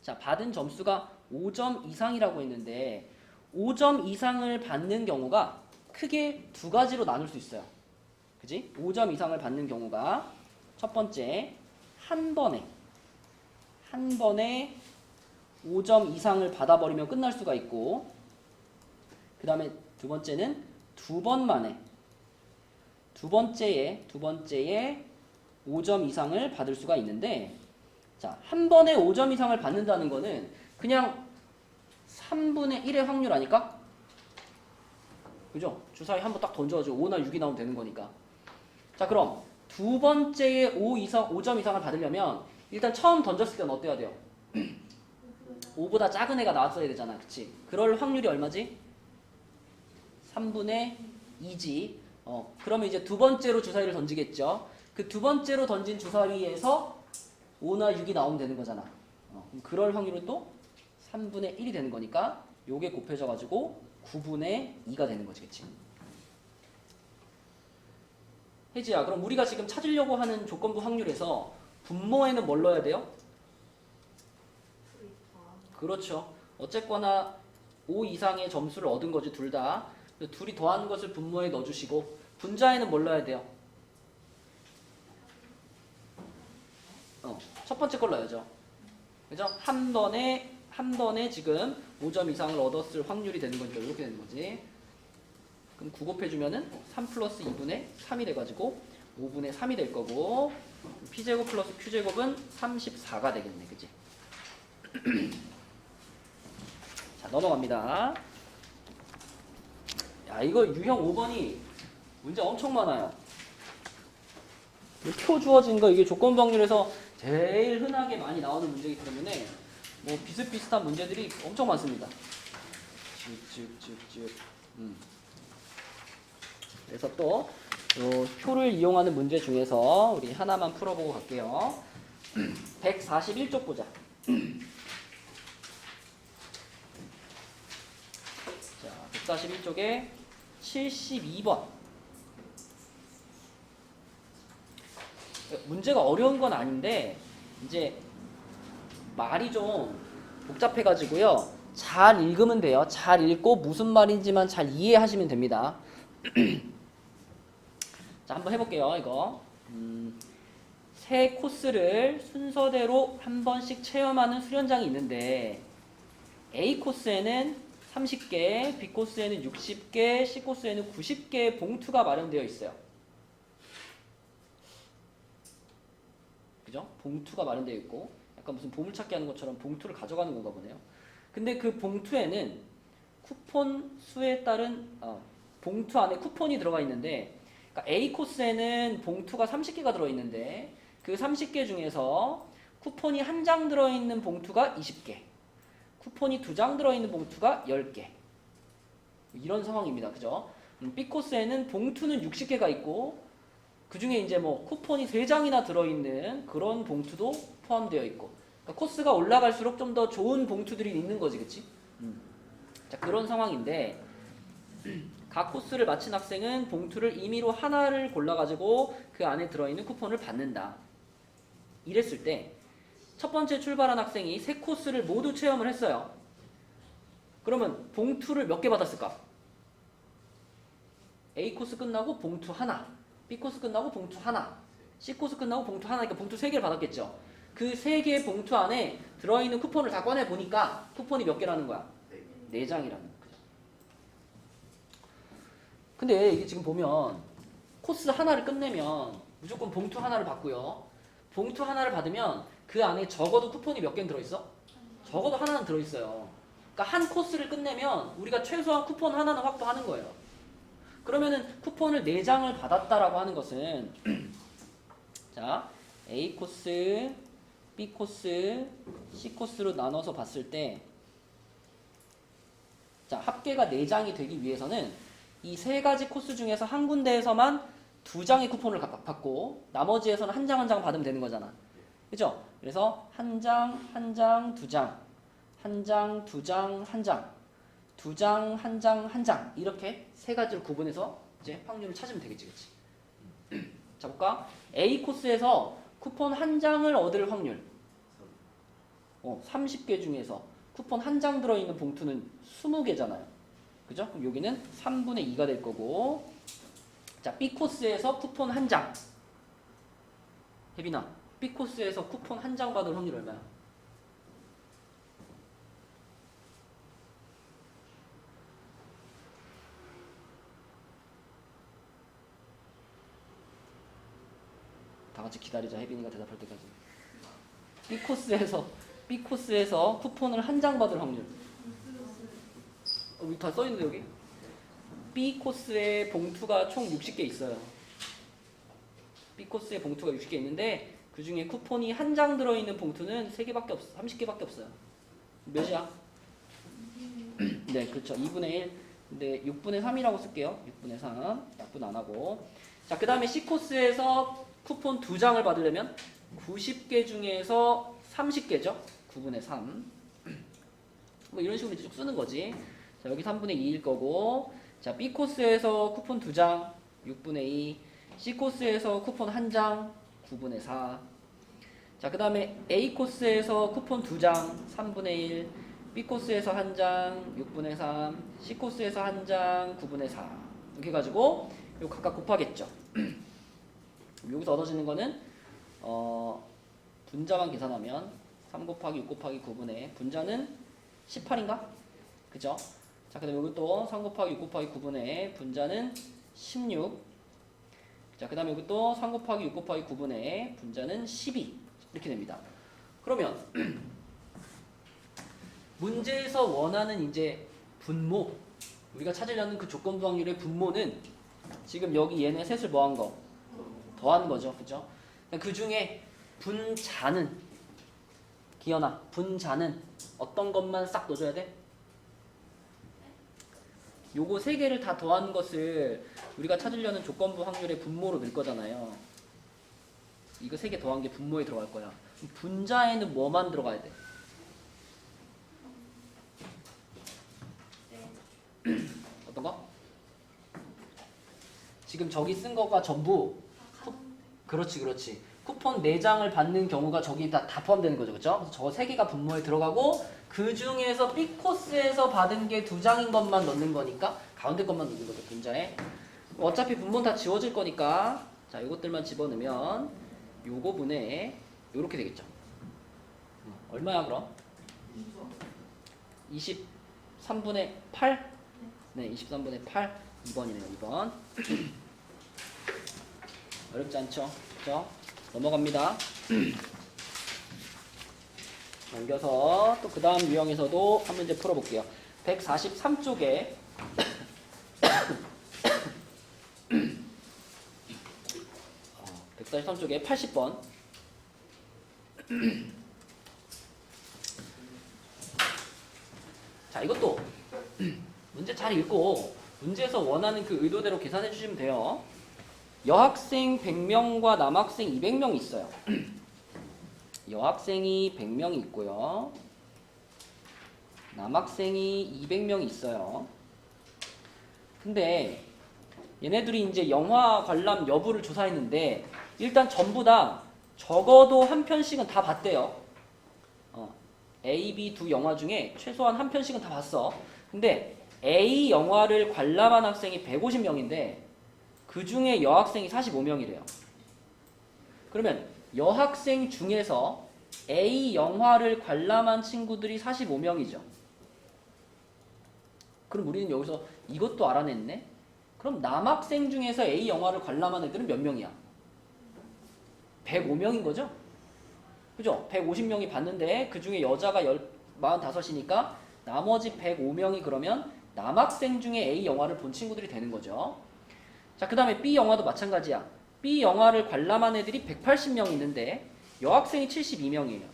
자, 받은 점수가 5점 이상이라고 했는데 5점 이상을 받는 경우가 크게 두 가지로 나눌 수 있어요. 그치? 5점 이상을 받는 경우가 첫 번째, 한 번에 5점 이상을 받아버리면 끝날 수가 있고 그 다음에 두 번째는 2번 만에 두 번째에 5점 이상을 받을 수가 있는데 자, 한 번에 5점 이상을 받는다는 거는 그냥 3분의 1의 확률 아닐까? 그죠? 주사위 한 번 딱 던져가지고 5나 6이 나오면 되는 거니까. 자, 그럼 두 번째에 5점 이상을 받으려면 일단 처음 던졌을 때는 어때야 돼요? 5보다 작은 애가 나왔어야 되잖아. 그치? 그럴 확률이 얼마지? 3분의 2지. 그러면 이제 두 번째로 주사위를 던지겠죠. 그 두 번째로 던진 주사위에서 5나 6이 나오면 되는 거잖아. 그럼 그럴 확률은 또 3분의 1이 되는 거니까 요게 곱해져 가지고 9분의 2가 되는 거지, 그치? 혜지야, 그럼 우리가 지금 찾으려고 하는 조건부 확률에서 분모에는 뭘 넣어야 돼요? 그렇죠. 어쨌거나 5 이상의 점수를 얻은 거지, 둘 다. 둘이 더한 것을 분모에 넣어주시고, 분자에는 뭘 넣어야 돼요? 첫 번째 걸 넣어야죠. 그죠? 한 번에 지금 5점 이상을 얻었을 확률이 되는 거니까 이렇게 되는 거지. 그럼 9 곱해주면은 3 플러스 2분의 3이 돼가지고 5분의 3이 될 거고, P제곱 플러스 Q제곱은 34가 되겠네, 그지? 자, 넘어갑니다. 야, 이거 유형 5번이 문제 엄청 많아요. 표 주어진 거 이게 조건부 확률에서 제일 흔하게 많이 나오는 문제이기 때문에 뭐 비슷비슷한 문제들이 엄청 많습니다. 쭉쭉쭉쭉. 그래서 또 요 표를 이용하는 문제 중에서 우리 하나만 풀어보고 갈게요. 141쪽 보자. 자, 141쪽에 72번. 문제가 어려운 건 아닌데 이제 말이 좀 복잡해가지고요. 잘 읽으면 돼요. 잘 읽고 무슨 말인지만 잘 이해하시면 됩니다. 자, 한번 해볼게요. 이거 세 코스를 순서대로 한 번씩 체험하는 수련장이 있는데 A 코스에는 30개, B 코스에는 60개, C 코스에는 90개의 봉투가 마련되어 있어요. 그죠? 봉투가 마련되어 있고 약간 무슨 보물찾기 하는 것처럼 봉투를 가져가는 건가 보네요. 근데 그 봉투에는 쿠폰 수에 따른 봉투 안에 쿠폰이 들어가 있는데, 그러니까 A 코스에는 봉투가 30개가 들어있는데 그 30개 중에서 쿠폰이 한 장 들어있는 봉투가 20개, 쿠폰이 2장 들어있는 봉투가 10개, 이런 상황입니다. 그죠? B 코스에는 봉투는 60개가 있고 그 중에 이제 뭐 쿠폰이 3장이나 들어있는 그런 봉투도 포함되어 있고, 그러니까 코스가 올라갈수록 좀 더 좋은 봉투들이 있는 거지, 그치? 자, 그런 상황인데 각 코스를 마친 학생은 봉투를 임의로 하나를 골라가지고 그 안에 들어있는 쿠폰을 받는다. 이랬을 때 첫 번째 출발한 학생이 세 코스를 모두 체험을 했어요. 그러면 봉투를 몇 개 받았을까? A 코스 끝나고 봉투 하나, B 코스 끝나고 봉투 하나, C 코스 끝나고 봉투 하나, 그러니까 봉투 3개를 받았겠죠. 그 3개의 봉투 안에 들어있는 쿠폰을 다 꺼내 보니까 쿠폰이 몇 개라는 거야? 4장이라는 거야. 근데 이게 지금 보면 코스 하나를 끝내면 무조건 봉투 하나를 받고요. 봉투 하나를 받으면 그 안에 적어도 쿠폰이 몇 개는 들어있어? 적어도 하나는 들어있어요. 그러니까 한 코스를 끝내면 우리가 최소한 쿠폰 하나는 확보하는 거예요. 그러면은 쿠폰을 4장을 받았다라고 하는 것은 자, A 코스, B 코스, C 코스로 나눠서 봤을 때 자, 합계가 4장이 되기 위해서는 이 3가지 코스 중에서 한 군데에서만 2장의 쿠폰을 받고 나머지에서는 한 장 한 장 받으면 되는 거잖아. 그죠? 그래서 한 장, 한 장, 2장, 한 장, 2장, 한 장, 2장, 한 장, 한 장, 이렇게 3가지를 구분해서 이제 확률을 찾으면 되겠지, 그치? 자, 볼까? A 코스에서 쿠폰 한 장을 얻을 확률 30개 중에서 쿠폰 한 장 들어있는 봉투는 20개잖아요. 그죠? 그럼 여기는 3분의 2가 될 거고, 자, B 코스에서 쿠폰 한 장. 혜빈아, B 코스에서 쿠폰 한 장 받을 확률 얼마야? 다 같이 기다리자. 혜빈이가 대답할 때까지. B 코스에서 쿠폰을 한 장 받을 확률. 여기 다 써있는데 여기? B 코스에 봉투가 총 60개 있어요. B 코스에 봉투가 60개 있는데 그 중에 쿠폰이 한 장 들어있는 봉투는 3개밖에 없어. 30개밖에 없어요. 몇이야? 네, 그렇죠. 2분의 1. 근데 6분의 3이라고 쓸게요. 6분의 3. 약분 안 하고. 자, 그 다음에 C 코스에서 쿠폰 2장을 받으려면 90개 중에서 30개죠. 9분의 3. 뭐 이런 식으로 이제 쭉 쓰는 거지. 자, 여기 3분의 2일 거고, 자, B 코스에서 쿠폰 2장 6분의 2, C 코스에서 쿠폰 1장 9분의 4. 자, 그 다음에 A 코스에서 쿠폰 2장 3분의 1, B 코스에서 1장 6분의 3, C 코스에서 1장 9분의 4. 이렇게 해가지고 이거 각각 곱하겠죠. 여기서 얻어지는 거는 분자만 계산하면 3 곱하기 6 곱하기 9분의 분자는 18인가? 그죠? 자, 그 다음에 여기 또 3 곱하기 6 곱하기 9분의 분자는 16. 자, 그 다음에 여기 또 3 곱하기 6 곱하기 9분의 분자는 12. 이렇게 됩니다. 그러면 문제에서 원하는 이제 분모, 우리가 찾으려는 그 조건부 확률의 분모는 지금 여기 얘네 셋을 뭐 한 거? 더한 거죠. 그죠? 그 중에 분자는, 기현아, 분자는 어떤 것만 싹 넣어줘야 돼? 요거 세 개를 다 더한 것을 우리가 찾으려는 조건부 확률의 분모로 넣을 거잖아요. 이거 세 개 더한 게 분모에 들어갈 거야. 분자에는 뭐만 들어가야 돼? 어떤 거? 지금 저기 쓴 거가 전부 그렇지. 쿠폰 4장을 받는 경우가 저기 다 포함되는 거죠. 그렇죠? 그래서 저 3개가 분모에 들어가고 그 중에서 B 코스에서 받은 게 2장인 것만 넣는 거니까 가운데 것만 넣는 거죠. 분자에. 어차피 분모는 다 지워질 거니까 자, 이것들만 집어넣으면 요거 분에 요렇게 되겠죠. 얼마야 그럼? 23분의 8? 네, 23분의 8. 2번이네요. 2번. 어렵지 않죠? 그죠? 넘어갑니다. 넘겨서 또 그 다음 유형에서도 한 문제 풀어볼게요. 143쪽에 143쪽에 80번. 자, 이것도 문제 잘 읽고 문제에서 원하는 그 의도대로 계산해 주시면 돼요. 여학생 100명과 남학생 200명이 있어요. 여학생이 100명이 있고요. 남학생이 200명이 있어요. 근데 얘네들이 이제 영화 관람 여부를 조사했는데 일단 전부 다 적어도 한 편씩은 다 봤대요. A, B 두 영화 중에 최소한 한 편씩은 다 봤어. 근데 A 영화를 관람한 학생이 150명인데 그 중에 여학생이 45명이래요. 그러면 여학생 중에서 A 영화를 관람한 친구들이 45명이죠. 그럼 우리는 여기서 이것도 알아냈네? 그럼 남학생 중에서 A 영화를 관람한 애들은 몇 명이야? 105명인 거죠? 그죠? 150명이 봤는데 그 중에 여자가 45이니까 나머지 105명이 그러면 남학생 중에 A 영화를 본 친구들이 되는 거죠. 자, 그 다음에 B 영화도 마찬가지야. B 영화를 관람한 애들이 180명 있는데 여학생이 72명이에요.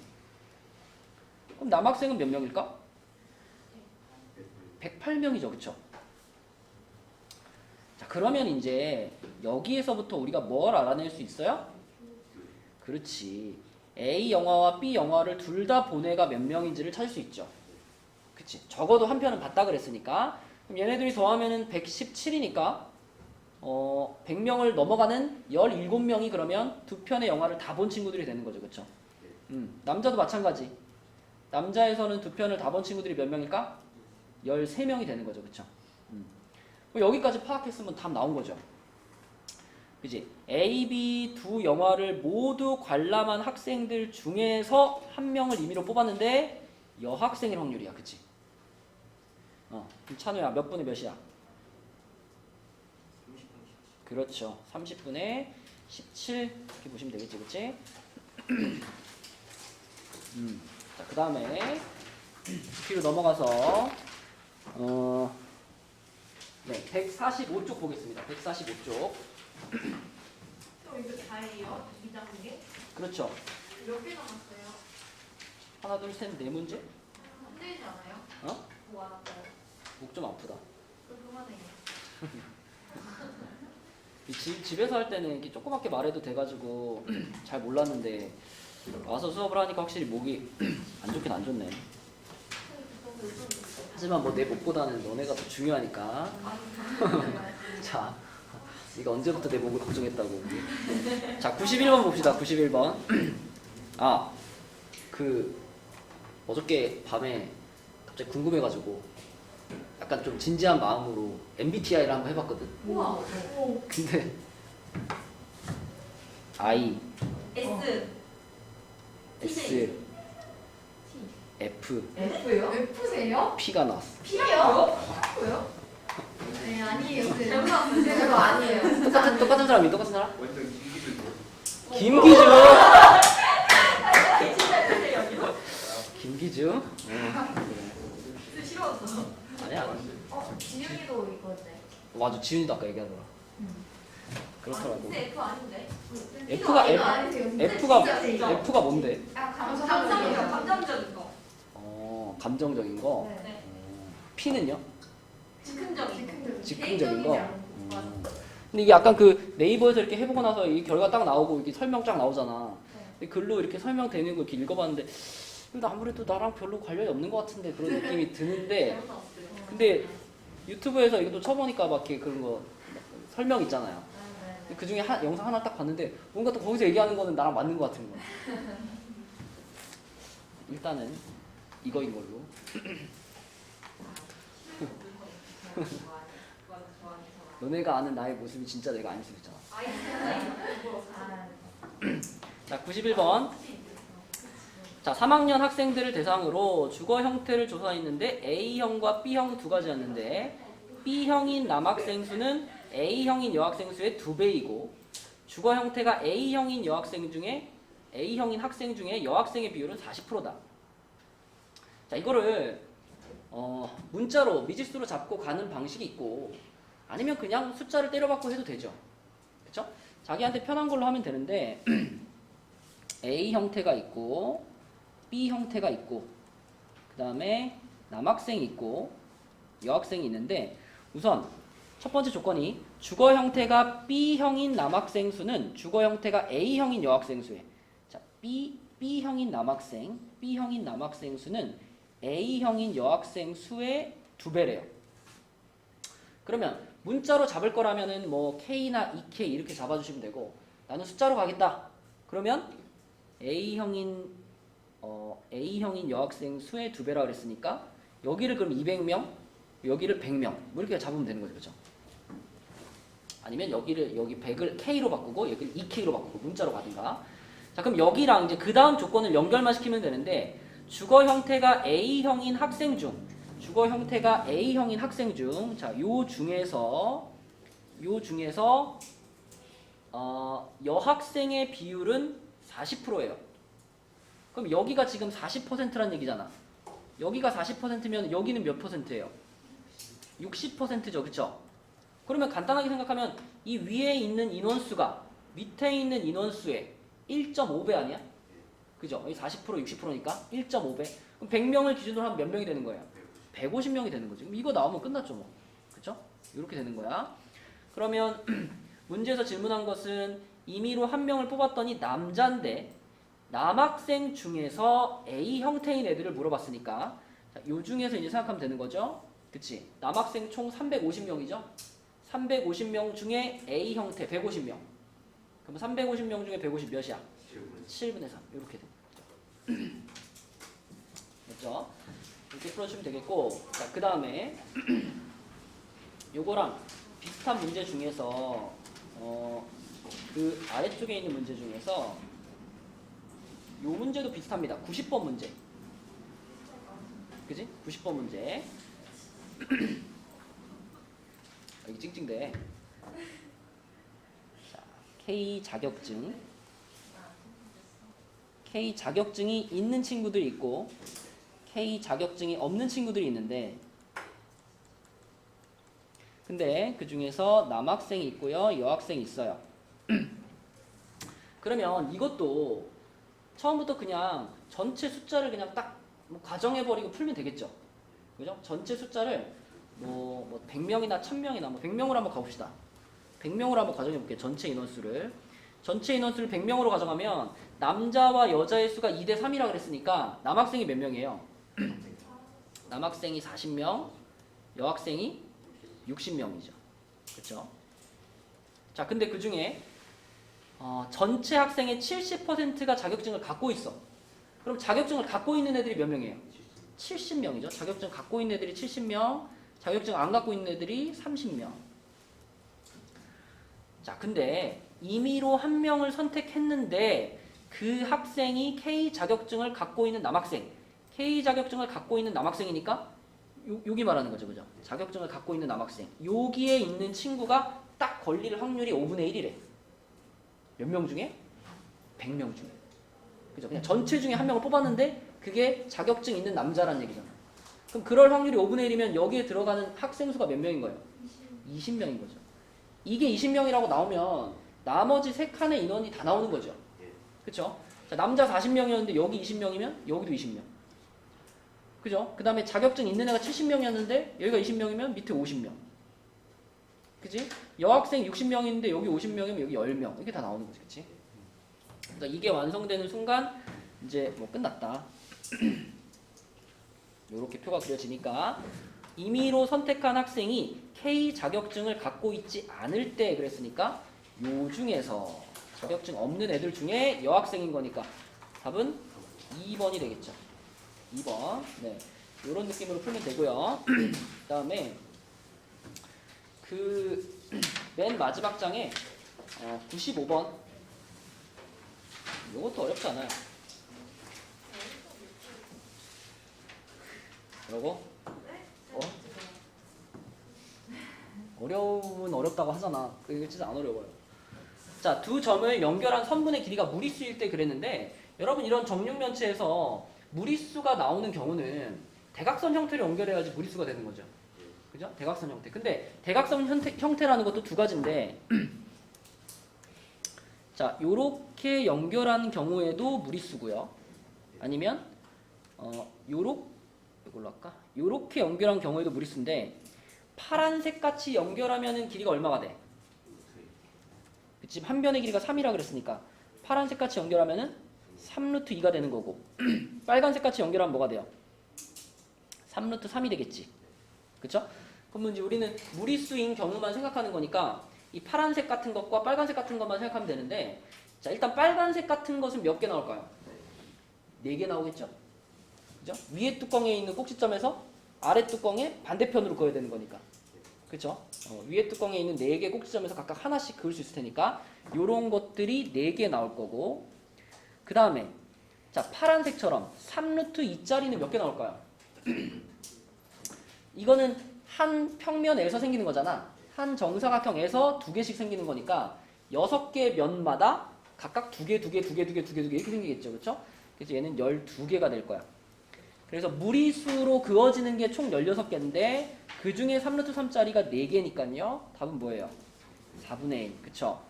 그럼 남학생은 몇 명일까? 108명이죠. 그쵸? 자, 그러면 이제 여기에서부터 우리가 뭘 알아낼 수 있어요? 그렇지. A 영화와 B 영화를 둘 다 본 애가 몇 명인지를 찾을 수 있죠. 그치? 적어도 한 편은 봤다 그랬으니까. 그럼 얘네들이 더하면은 117이니까 100명을 넘어가는 17명이 그러면 두 편의 영화를 다 본 친구들이 되는 거죠. 그쵸? 남자도 마찬가지. 남자에서는 두 편을 다 본 친구들이 몇 명일까? 13명이 되는 거죠. 그쵸? 여기까지 파악했으면 답 나온 거죠. 그지? A, B 두 영화를 모두 관람한 학생들 중에서 한 명을 임의로 뽑았는데 여학생일 확률이야. 그치? 그럼 찬우야 몇 분의 몇이야? 그렇죠. 30분의 17 이렇게 보시면 되겠지. 그치? 자, 그 다음에 뒤로 넘어가서 네, 145쪽 보겠습니다. 145쪽. 이거 다예요? 2단계? 그렇죠. 몇 개 남았어요? 하나, 둘, 셋, 네 문제? 힘들지 않아요? 어? 뭐 알았어요? 목 좀 아프다. 그럼 그만해요. 집에서 할 때는 이렇게 조그맣게 말해도 돼가지고 잘 몰랐는데 와서 수업을 하니까 확실히 목이 안 좋긴 안 좋네. 하지만 뭐 내 목보다는 너네가 더 중요하니까. 자, 네가 언제부터 내 목을 걱정했다고. 자, 91번 봅시다. 91번. 아, 어저께 밤에 갑자기 궁금해가지고 약간 좀 진지한 마음으로 MBTI를 한번 해봤거든. 우와. 근데 I, S. S, F, F요? F세요? P가 나왔어. P요? F요? 네, 아니에요. 제가 아니에요. 똑같은 사람이 똑같은 사람? 완전 김기준. 김기주. 진짜 그래 여기서. 김기주. 싫어졌어. 아니야. 지윤이도 이건데. 맞아, 지윤이도 아까 얘기하더라. 그렇더라고. 근데 F 아닌데? F가 진짜 F가 뭔데? 감정적인 거. 감정적인 거. 네. P는요? 즉흥적인 거. 즉흥적인 거. 근데 이게 약간 그 네이버에서 이렇게 해보고 나서 이 결과 딱 나오고 이렇게 설명 쫙 나오잖아. 근데 글로 이렇게 설명되는 거 이렇게 읽어봤는데 근데 아무래도 나랑 별로 관련이 없는 것 같은데 그런 느낌이 드는데 근데 유튜브에서 이것도 쳐보니까 막 이렇게 그런 거 설명 있잖아요. 그 중에 영상 하나 딱 봤는데 뭔가 또 거기서 얘기하는 거는 나랑 맞는 것 같은 거야. 일단은 이거인 걸로. 너네가 아는 나의 모습이 진짜 내가 아닐 수도 있잖아. 자, 91번. 자, 3학년 학생들을 대상으로 주거 형태를 조사했는데 A형과 B형 두 가지였는데 B형인 남학생 수는 A형인 여학생 수의 2배이고 주거 형태가 A형인 학생 중에 여학생의 비율은 40%다. 자, 이거를 문자로 미지수로 잡고 가는 방식이 있고 아니면 그냥 숫자를 때려받고 해도 되죠. 그쵸? 자기한테 편한 걸로 하면 되는데 A 형태가 있고 B 형태가 있고 그 다음에 남학생이 있고 여학생이 있는데 우선 첫 번째 조건이 주거 형태가 B형인 남학생 수는 주거 형태가 A형인 여학생 수에 자, B형인 남학생 수는 A형인 여학생 수의 2배래요. 그러면 문자로 잡을 거라면은 뭐 K나 2K 이렇게 잡아주시면 되고 나는 숫자로 가겠다. 그러면 A형인 여학생 수의 2배라고 그랬으니까 여기를 그럼 200명, 여기를 100명 뭐 이렇게 잡으면 되는 거죠. 그렇죠? 아니면 여기 100을 K로 바꾸고 여기를 2K로 바꾸고 문자로 가든가. 자, 그럼 여기랑 이제 그 다음 조건을 연결만 시키면 되는데 주거 형태가 A형인 학생 중 자, 요 중에서 여학생의 비율은 40%예요. 그럼 여기가 지금 40%란 얘기잖아. 여기가 40%면 여기는 몇 %예요? 60%죠. 그쵸? 그러면 간단하게 생각하면 이 위에 있는 인원수가 밑에 있는 인원수의 1.5배 아니야? 그죠? 40% 60%니까 1.5배. 그럼 100명을 기준으로 하면 몇 명이 되는 거예요? 150명이 되는 거지. 그럼 이거 나오면 끝났죠 뭐. 그쵸? 이렇게 되는 거야. 그러면 문제에서 질문한 것은 임의로 한 명을 뽑았더니 남자인데 남학생 중에서 A 형태인 애들을 물어봤으니까 자, 요 중에서 이제 생각하면 되는 거죠. 그치? 남학생 총 350명이죠. 350명 중에 A 형태 150명. 그럼 350명 중에 150 몇이야? 7분의 3 이렇게 됩니다. 됐죠? 이렇게 풀어주시면 되겠고 자, 그 다음에 요거랑 비슷한 문제 중에서 그 아래쪽에 있는 문제 중에서 요 문제도 비슷합니다. 90번 문제. 그지? 90번 문제. 여기 찡찡대. 자, K 자격증이 있는 친구들이 있고 K 자격증이 없는 친구들이 있는데 근데 그 중에서 남학생이 있고요, 여학생이 있어요. 그러면 이것도 처음부터 그냥 전체 숫자를 그냥 딱 뭐 가정해버리고 풀면 되겠죠. 그죠? 전체 숫자를 뭐 100명이나 1000명이나 뭐 100명으로 한번 가봅시다. 100명으로 한번 가정해볼게요. 전체 인원수를 100명으로 가정하면 남자와 여자의 수가 2대 3이라 그랬으니까 남학생이 몇 명이에요? 남학생이 40명, 여학생이 60명이죠. 그렇죠? 자, 근데 그 중에 전체 학생의 70%가 자격증을 갖고 있어. 그럼 자격증을 갖고 있는 애들이 몇 명이에요? 70명이죠. 자격증 갖고 있는 애들이 70명, 자격증 안 갖고 있는 애들이 30명. 자, 근데 임의로 한 명을 선택했는데 그 학생이 K 자격증을 갖고 있는 남학생, K 자격증을 갖고 있는 남학생이니까 여기 말하는 거죠, 그죠? 자격증을 갖고 있는 남학생. 여기에 있는 친구가 딱 걸릴 확률이 5분의 1이래. 몇 명 중에? 100명 중에. 그죠? 그냥 전체 중에 한 명을 뽑았는데 그게 자격증 있는 남자란 얘기잖아. 그럼 그럴 확률이 5분의 1이면 여기에 들어가는 학생 수가 몇 명인 거예요? 20명인 거죠. 이게 20명이라고 나오면 나머지 세 칸의 인원이 다 나오는 거죠. 그쵸? 자, 남자 40명이었는데 여기 20명이면 여기도 20명. 그죠? 그 다음에 자격증 있는 애가 70명이었는데 여기가 20명이면 밑에 50명. 그지? 여학생 60명인데 여기 50명이면 여기 10명. 이렇게 다 나오는 거지. 그치? 그러니까 이게 완성되는 순간 이제 뭐 끝났다. 이렇게 표가 그려지니까 임의로 선택한 학생이 K 자격증을 갖고 있지 않을 때 그랬으니까 요 중에서 자격증 없는 애들 중에 여학생인 거니까 답은 2번이 되겠죠. 2번. 네. 요런 느낌으로 풀면 되고요. 그다음에 그 맨 마지막 장에 95번. 요것도 어렵지 않아요. 요거? 어려움은 어렵다고 하잖아. 그게 진짜 안 어려워요. 자, 두 점을 연결한 선분의 길이가 무리수일 때 그랬는데 여러분 이런 정육면체에서 무리수가 나오는 경우는 대각선 형태로 연결해야지 무리수가 되는 거죠. 그죠? 대각선 형태. 근데 대각선 형태라는 것도 두 가지인데 자, 요렇게 연결한 경우에도 무리수고요. 아니면 이걸로 할까? 요렇게 연결한 경우에도 무리수인데 파란색 같이 연결하면은 길이가 얼마가 돼? 지금 한 변의 길이가 3이라 그랬으니까 파란색 같이 연결하면은 3루트 2가 되는 거고 빨간색 같이 연결하면 뭐가 돼요? 3루트 3이 되겠지. 그쵸? 그러면 이제 우리는 무리수인 경우만 생각하는 거니까 이 파란색 같은 것과 빨간색 같은 것만 생각하면 되는데 자, 일단 빨간색 같은 것은 몇 개 나올까요? 4개 나오겠죠? 그죠? 위에 뚜껑에 있는 꼭지점에서 아래 뚜껑에 반대편으로 그어야 되는 거니까. 그쵸? 위에 뚜껑에 있는 4개 꼭지점에서 각각 하나씩 그을 수 있을 테니까 요런 것들이 4개 나올 거고 그 다음에 자, 파란색처럼 3루트 2짜리는 몇 개 나올까요? 이거는 한 평면에서 생기는 거잖아. 한 정사각형에서 2개씩 생기는 거니까 6개 면마다 각각 2개, 2개, 2개, 2개, 2개, 2개 이렇게 생기겠죠. 그쵸? 그래서 얘는 12개가 될 거야. 그래서 무리수로 그어지는 게 총 16개인데 그 중에 3루트 3짜리가 4개니까요. 답은 뭐예요? 4분의 1. 그쵸?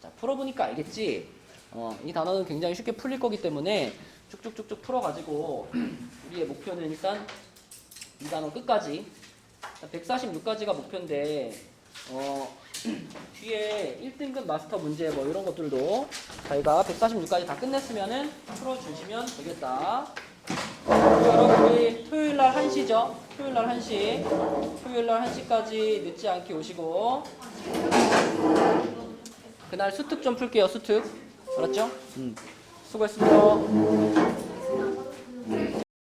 자, 풀어보니까 알겠지? 이 단어는 굉장히 쉽게 풀릴 거기 때문에 쭉쭉쭉쭉 풀어가지고 우리의 목표는 일단 이 단어 끝까지 146까지가 목표인데 뒤에 1등급 마스터 문제 뭐 이런 것들도 저희가 146까지 다 끝냈으면은 풀어주시면 되겠다. 여러분이 토요일날 1시죠? 토요일날 1시. 토요일날 1시까지 늦지 않게 오시고 그날 수특 좀 풀게요. 수특. 알았죠? 수고했습니다.